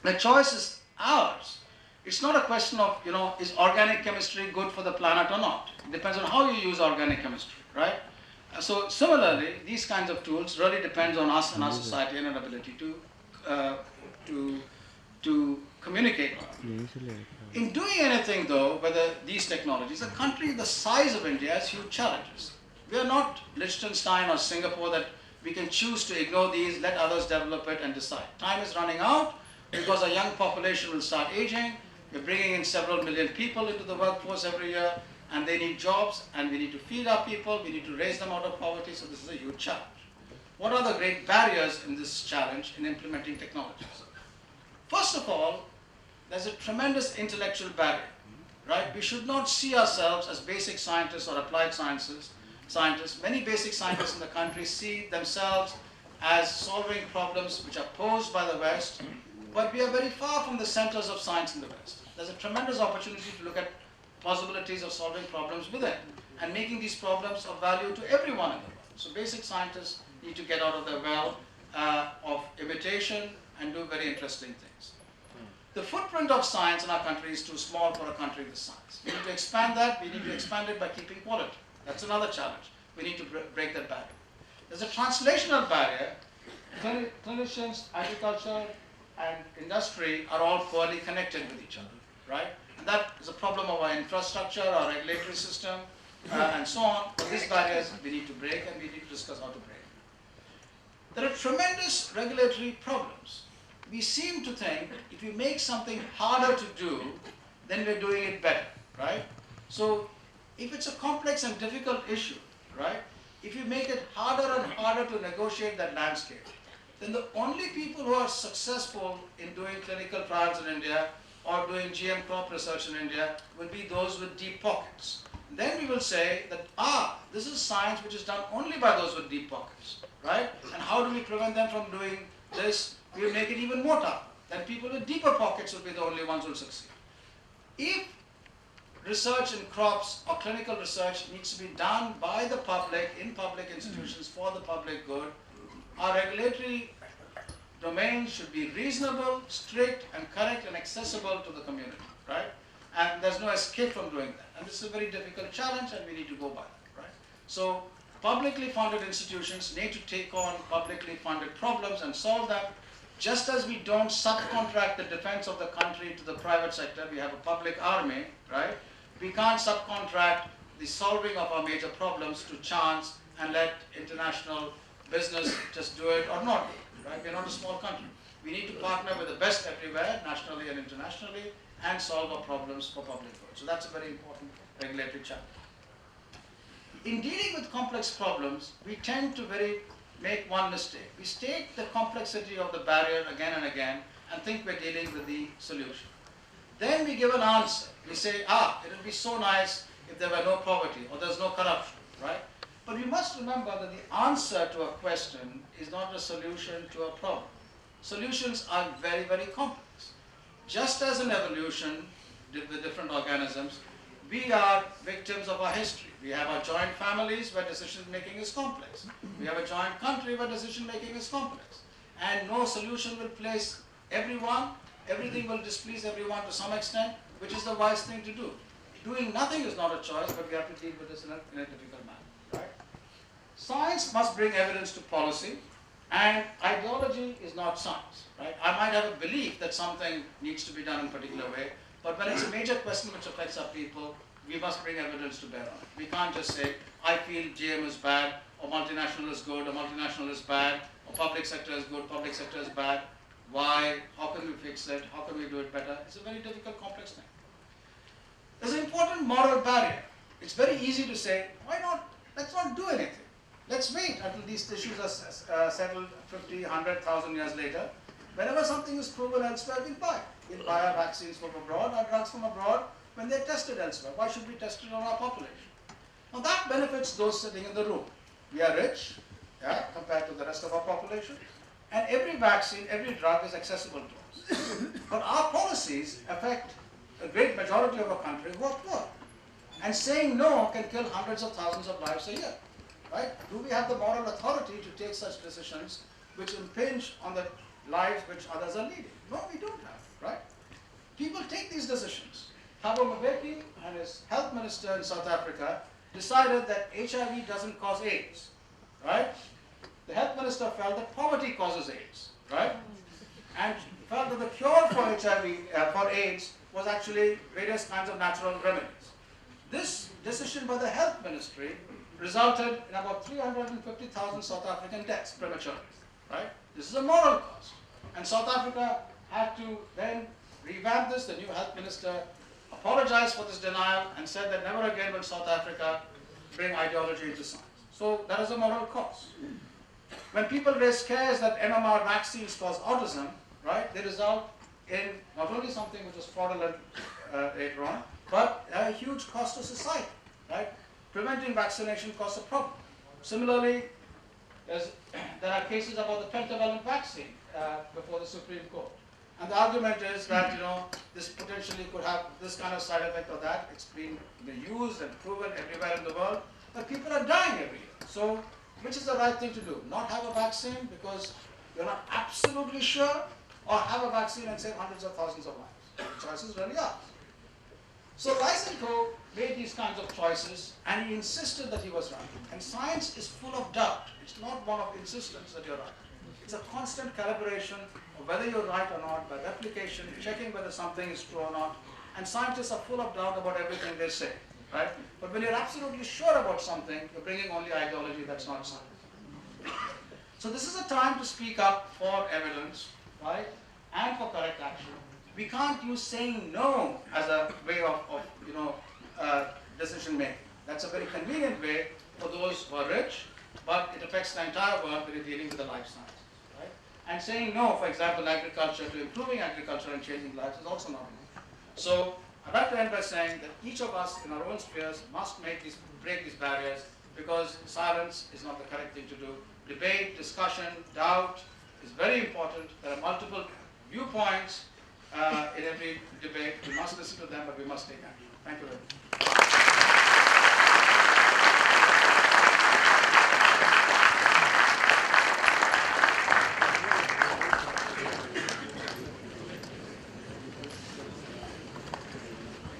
The choice is ours. It's not a question of, is organic chemistry good for the planet or not? It depends on how you use organic chemistry, right? So similarly, these kinds of tools really depends on us and our society and our ability to communicate. In doing anything though, whether these technologies, a country the size of India has huge challenges. We are not Liechtenstein or Singapore that we can choose to ignore these, let others develop it and decide. Time is running out because our young population will start aging. We're bringing in several million people into the workforce every year, and they need jobs, and we need to feed our people, we need to raise them out of poverty, so this is a huge challenge. What are the great barriers in this challenge in implementing technologies? First of all, there's a tremendous intellectual barrier, right? We should not see ourselves as basic scientists or applied sciences scientists, many basic scientists in the country see themselves as solving problems which are posed by the West, but we are very far from the centers of science in the West. There's a tremendous opportunity to look at possibilities of solving problems within and making these problems of value to everyone in the world. So basic scientists need to get out of their well of imitation and do very interesting things. The footprint of science in our country is too small for a country this size. We need to expand that. We need to expand it by keeping quality. That's another challenge. We need to break that barrier. There's a translational barrier. Clinicians, agriculture, and industry are all poorly connected with each other, right? And that is a problem of our infrastructure, our regulatory system, and so on. But these barriers we need to break, and we need to discuss how to break. There are tremendous regulatory problems. We seem to think if we make something harder to do, then we're doing it better, right? So if it's a complex and difficult issue, right, if you make it harder and harder to negotiate that landscape, then the only people who are successful in doing clinical trials in India or doing GM crop research in India will be those with deep pockets. Then we will say that, this is science which is done only by those with deep pockets, right? And how do we prevent them from doing this? We will make it even more tough. Then people with deeper pockets will be the only ones who will succeed. If research in crops or clinical research needs to be done by the public, in public institutions, for the public good, our regulatory domain should be reasonable, strict, and correct and accessible to the community, right? And there's no escape from doing that. And this is a very difficult challenge, and we need to go by that, right? So publicly funded institutions need to take on publicly funded problems and solve them. Just as we don't subcontract the defense of the country to the private sector, we have a public army, right? We can't subcontract the solving of our major problems to chance and let international business just do it or not do it, right? We're not a small country. We need to partner with the best everywhere, nationally and internationally, and solve our problems for public good. So that's a very important regulatory challenge. In dealing with complex problems, we tend to make one mistake. We state the complexity of the barrier again and again and think we're dealing with the solution. Then we give an answer. We say, it would be so nice if there were no poverty or there's no corruption, right? But we must remember that the answer to a question is not a solution to a problem. Solutions are very, very complex. Just as in evolution with different organisms, we are victims of our history. We have our joint families where decision making is complex. We have a joint country where decision making is complex. And no solution will please everyone. Everything will displease everyone to some extent, which is the wise thing to do. Doing nothing is not a choice, but we have to deal with this in a difficult manner, right? Science must bring evidence to policy, and ideology is not science, right? I might have a belief that something needs to be done in a particular way, but when it's a major question which affects our people, we must bring evidence to bear on it. We can't just say, I feel GM is bad, or multinational is good, or multinational is bad, or public sector is good, public sector is bad. Why? How can we fix it? How can we do it better? It's a very difficult, complex thing. There's an important moral barrier. It's very easy to say, why not? Let's not do anything. Let's wait until these issues are settled 50, 100,000 years later. Whenever something is proven elsewhere, we'll buy it. We'll buy our vaccines from abroad, our drugs from abroad, when they're tested elsewhere. Why should we test it on our population? Now that benefits those sitting in the room. We are rich, compared to the rest of our population. And every vaccine, every drug is accessible to us. But our policies affect a great majority of our country who are poor. And saying no can kill hundreds of thousands of lives a year. Right? Do we have the moral authority to take such decisions which impinge on the lives which others are leading? No, we don't have, right? People take these decisions. Thabo Mbeki and his health minister in South Africa decided that HIV doesn't cause AIDS, right? The health minister felt that poverty causes AIDS, right? And felt that the cure for HIV, for AIDS, was actually various kinds of natural remedies. This decision by the health ministry resulted in about 350,000 South African deaths prematurely, right? This is a moral cost. And South Africa had to then revamp this. The new health minister apologized for this denial and said that never again will South Africa bring ideology into science. So that is a moral cost. When people raise scares that MMR vaccines cause autism, right, they result in not only something which is fraudulent later on, but a huge cost to society, right? preventing vaccination causes a problem. Similarly, there are cases about the pentavalent vaccine before the Supreme Court. And the argument is that, this potentially could have this kind of side effect or that. It's been used and proven everywhere in the world, but people are dying every year. So, which is the right thing to do? Not have a vaccine because you're not absolutely sure, or have a vaccine and save hundreds of thousands of lives? The choice is really ours. So Lysenko made these kinds of choices, and he insisted that he was right. And science is full of doubt. It's not one of insistence that you're right. It's a constant calibration of whether you're right or not, by replication, checking whether something is true or not. And scientists are full of doubt about everything they say, right? But when you're absolutely sure about something, you're bringing only ideology, that's not science. So this is a time to speak up for evidence, right? And for correct action. We can't use saying no as a way of decision making. That's a very convenient way for those who are rich, but it affects the entire world when you're dealing with the life sciences, right? And saying no, for example, agriculture, to improving agriculture and changing lives is also not enough. So I'd like to end by saying that each of us in our own spheres must break these barriers, because silence is not the correct thing to do. Debate, discussion, doubt is very important. There are multiple viewpoints in every debate. We must listen to them, but we must take action. Thank you very much.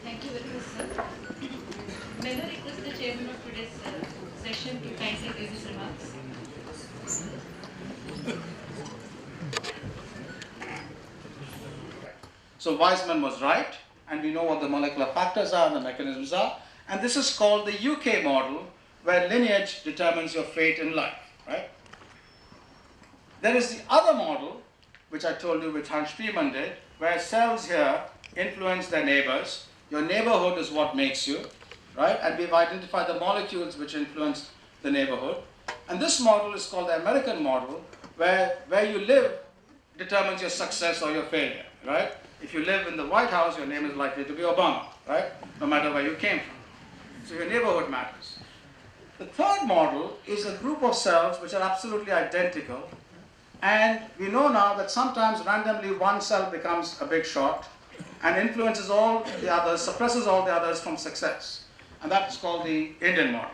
Thank you very much, sir. May I request the chairman of today's session to kindly give his remarks? So Weizmann was right, and we know what the molecular factors are and the mechanisms are. And this is called the UK model, where lineage determines your fate in life, right? There is the other model, which I told you, which Hans Spearman did, where cells here influence their neighbors. Your neighborhood is what makes you, right? And we've identified the molecules which influence the neighborhood. And this model is called the American model, where you live determines your success or your failure, right? If you live in the White House, your name is likely to be Obama, right? No matter where you came from. So your neighborhood matters. The third model is a group of cells which are absolutely identical. And we know now that sometimes randomly one cell becomes a big shot and influences all the others, suppresses all the others from success. And that is called the Indian model.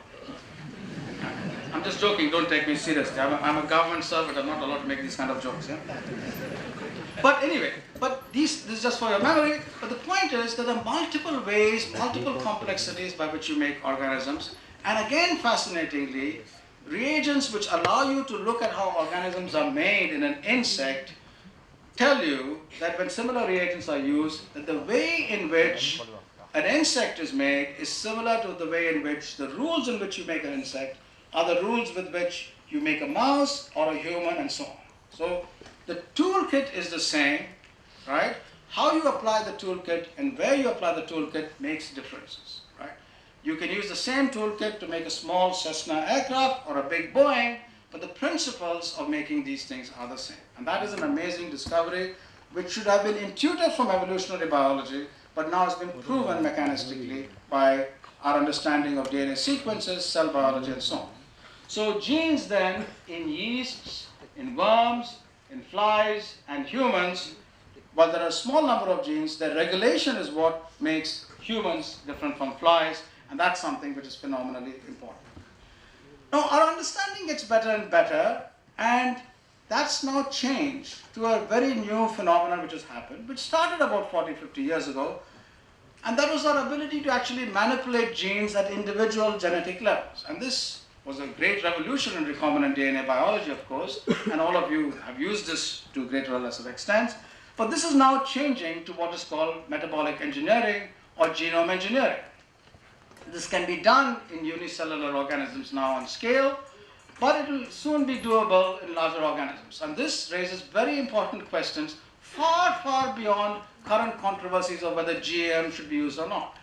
I'm just joking, don't take me seriously. I'm a government servant, I'm not allowed to make these kind of jokes. Yeah? But anyway, this is just for your memory. But the point is that there are multiple ways, multiple complexities by which you make organisms. And again, fascinatingly, reagents which allow you to look at how organisms are made in an insect tell you that when similar reagents are used, that the way in which an insect is made is similar to the way in which the rules in which you make an insect are the rules with which you make a mouse or a human and so on. So the toolkit is the same, right? How you apply the toolkit and where you apply the toolkit makes differences, right? You can use the same toolkit to make a small Cessna aircraft or a big Boeing, but the principles of making these things are the same. And that is an amazing discovery which should have been intuitive from evolutionary biology, but now has been proven mechanistically by our understanding of DNA sequences, cell biology, and so on. So genes then in yeasts, in worms, in flies, and humans, while there are a small number of genes, their regulation is what makes humans different from flies, and that's something which is phenomenally important. Now, our understanding gets better and better, and that's now changed to a very new phenomenon which has happened, which started about 40, 50 years ago, and that was our ability to actually manipulate genes at individual genetic levels. And this was a great revolution in recombinant DNA biology, of course, and all of you have used this to greater or lesser extent. But this is now changing to what is called metabolic engineering or genome engineering. This can be done in unicellular organisms now on scale, but it will soon be doable in larger organisms. And this raises very important questions far, far beyond current controversies of whether GM should be used or not.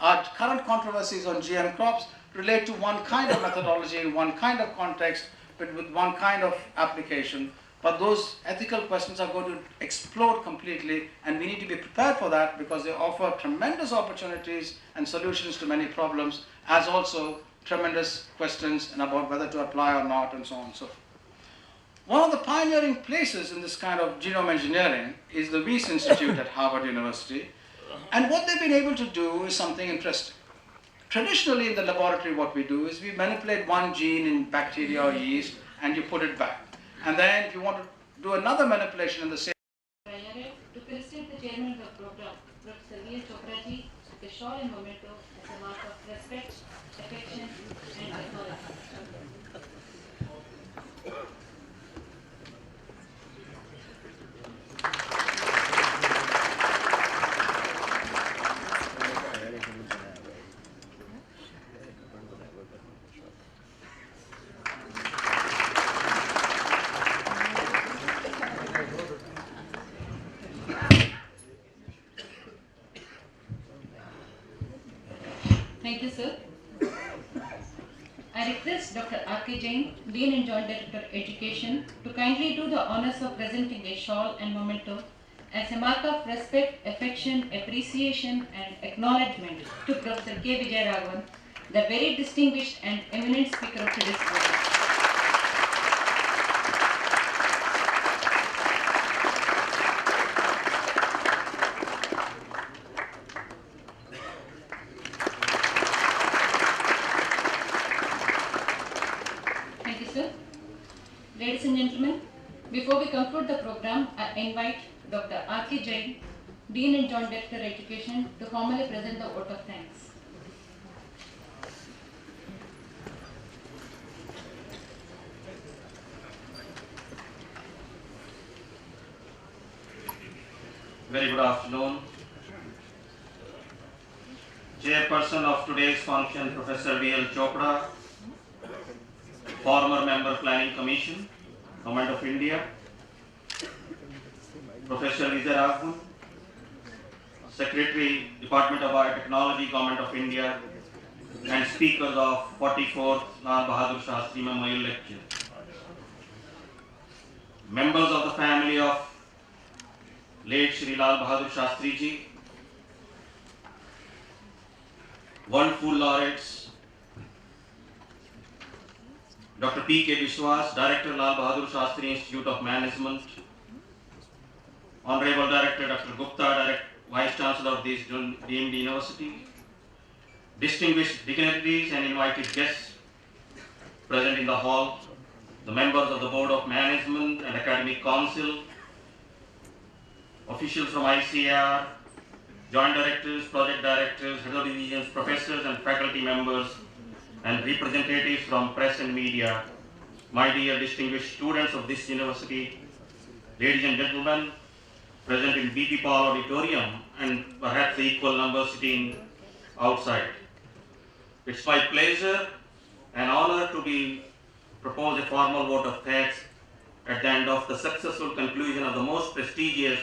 Our current controversies on GM crops relate to one kind of methodology in one kind of context, but with one kind of application. But those ethical questions are going to explode completely, and we need to be prepared for that because they offer tremendous opportunities and solutions to many problems, as also tremendous questions and about whether to apply or not and so on and so forth. One of the pioneering places in this kind of genome engineering is the Wyss Institute at Harvard University, and what they've been able to do is something interesting. Traditionally in the laboratory what we do is we manipulate one gene in bacteria or yeast and you put it back. And then if you want to do another manipulation in the same To felicitate the chairman of the program, Professor Lal Bahadur Shastri, with a shawl and memento as a mark of respect, affection, and acknowledgement. Thank you, sir. I request Dr. R.K. Jain, Dean and Joint Director Education, to kindly do the honors of presenting a shawl and memento as a mark of respect, affection, appreciation, and acknowledgement to Professor K. Vijayaraghavan, the very distinguished and eminent speaker of today's program. Thank you, sir. Ladies and gentlemen, before we conclude the program, I invite Dr. R.K. Jain, Dean and Joint Director Education, to formally present the vote of thanks. Very good afternoon. Chairperson of today's function, Professor V.L. Chopra, former member Planning Commission, Government of India, Professor Vijayaraghavan, Secretary, Department of Biotechnology, Government of India, and speakers of 44th Lal Bahadur Shastri Memorial Lecture. Members of the family of late Shri Lal Bahadur Shastri ji, World Food Laureates, Dr. P.K. Vishwas, Director, Lal Bahadur Shastri Institute of Management, Honorable Director Dr. Gupta, Vice Chancellor of this DMD University, distinguished dignitaries and invited guests present in the hall, the members of the Board of Management and Academic Council, officials from ICAR, joint directors, project directors, head of divisions, professors and faculty members, and representatives from press and media, my dear distinguished students of this university, ladies and gentlemen, present in BP Paul auditorium and perhaps the equal number sitting outside. It's my pleasure and honor to propose a formal vote of thanks at the end of the successful conclusion of the most prestigious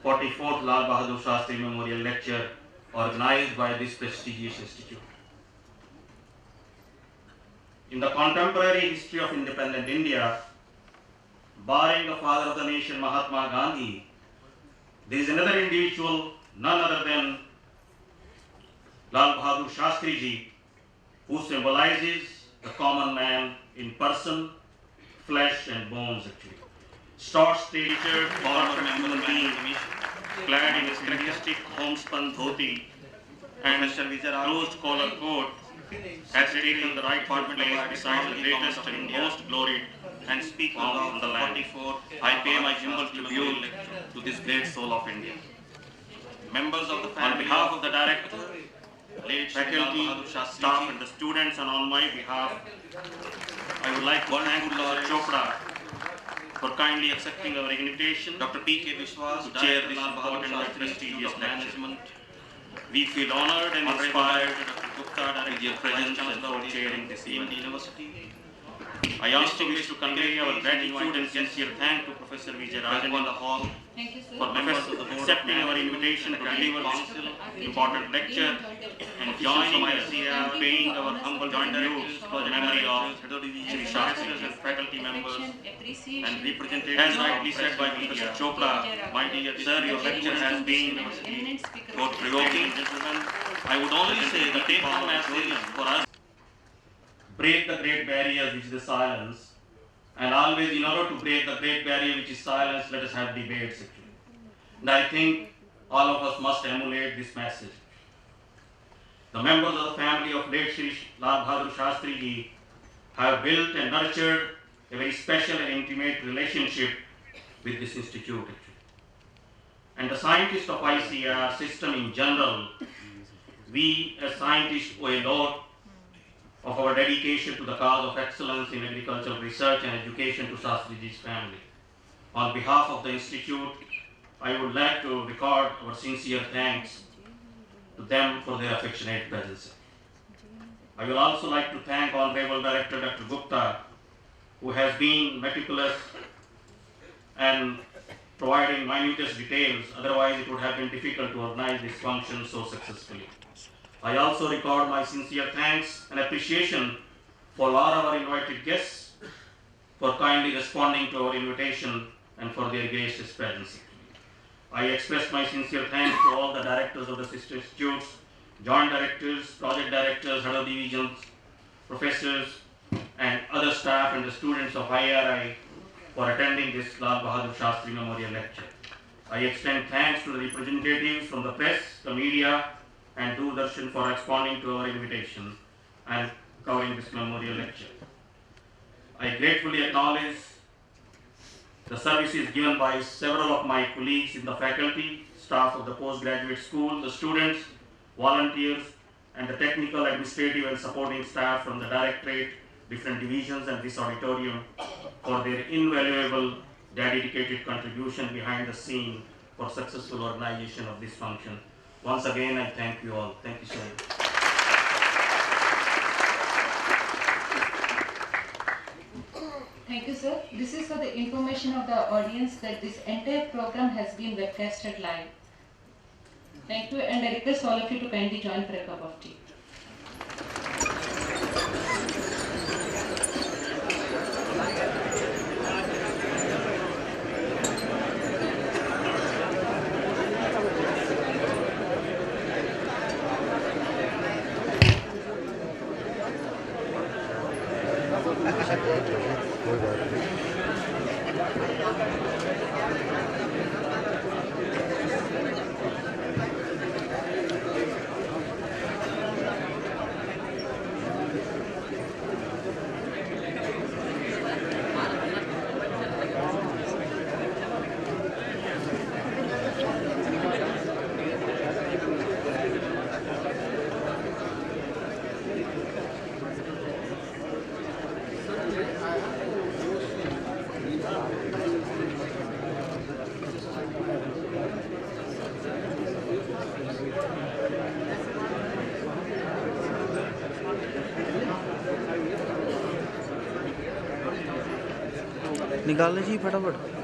44th Lal Bahadur Shastri Memorial Lecture organized by this prestigious institute. In the contemporary history of independent India, barring the father of the nation Mahatma Gandhi, there is another individual, none other than Lal Bahadur Shastri ji, who symbolizes the common man in person, flesh and bones actually. Stout stature, former human being, clad in his characteristic homespun dhoti and closed collar coat, has taken the right place beside the greatest and most gloried and speakers of the land. I pay my humble tribute to this great soul of India. Members of the family, on behalf of the director, faculty, staff and the students, and on my behalf, I would like to thank Dr. Chopra for kindly accepting our invitation. Dr. P.K. Vishwas to chair this important and prestigious management. We feel honored and inspired with your presence and for chairing this event university. I also wish to convey our gratitude and sincere thanks to Professor Vijayaraghavan in the hall for members of the board accepting our invitation to deliver this important lecture and joining us in paying our humble tribute to the memory of Shri Shastris and faculty members and representatives. As rightly said by Professor Chopra, my dear sir, your lecture has been thought-provoking. I would only say the take-home message for us break the great barrier which is the silence, and always in order to break the great barrier which is silence, let us have debates. And I think all of us must emulate this message. The members of the family of late Shri Lal Bahadur Shastri ji have built and nurtured a very special and intimate relationship with this institute. And the scientists of ICAR system in general, we as scientists owe a lot of our dedication to the cause of excellence in agricultural research and education to Shastri ji's family. On behalf of the institute, I would like to record our sincere thanks to them for their affectionate presence. I will also like to thank Honorable Director Dr. Gupta, who has been meticulous and providing minutest details, otherwise it would have been difficult to organize this function so successfully. I also record my sincere thanks and appreciation for all our invited guests for kindly responding to our invitation and for their gracious presence. I express my sincere thanks to all the directors of the sister institutes, joint directors, project directors, head of divisions, professors, and other staff and the students of IARI for attending this Lal Bahadur Shastri Memorial Lecture. I extend thanks to the representatives from the press, the media, and Doordarshan for responding to our invitation and covering this memorial lecture. I gratefully acknowledge the services given by several of my colleagues in the faculty, staff of the postgraduate school, the students, volunteers, and the technical, administrative, and supporting staff from the directorate, different divisions, and this auditorium for their invaluable, dedicated contribution behind the scene for successful organization of this function. Once again, I thank you all. Thank you so much. Thank you, sir. This is for the information of the audience that this entire program has been webcasted live. Thank you, and I request all of you to kindly join for a cup of tea. निकाल लीजिए फटाफट।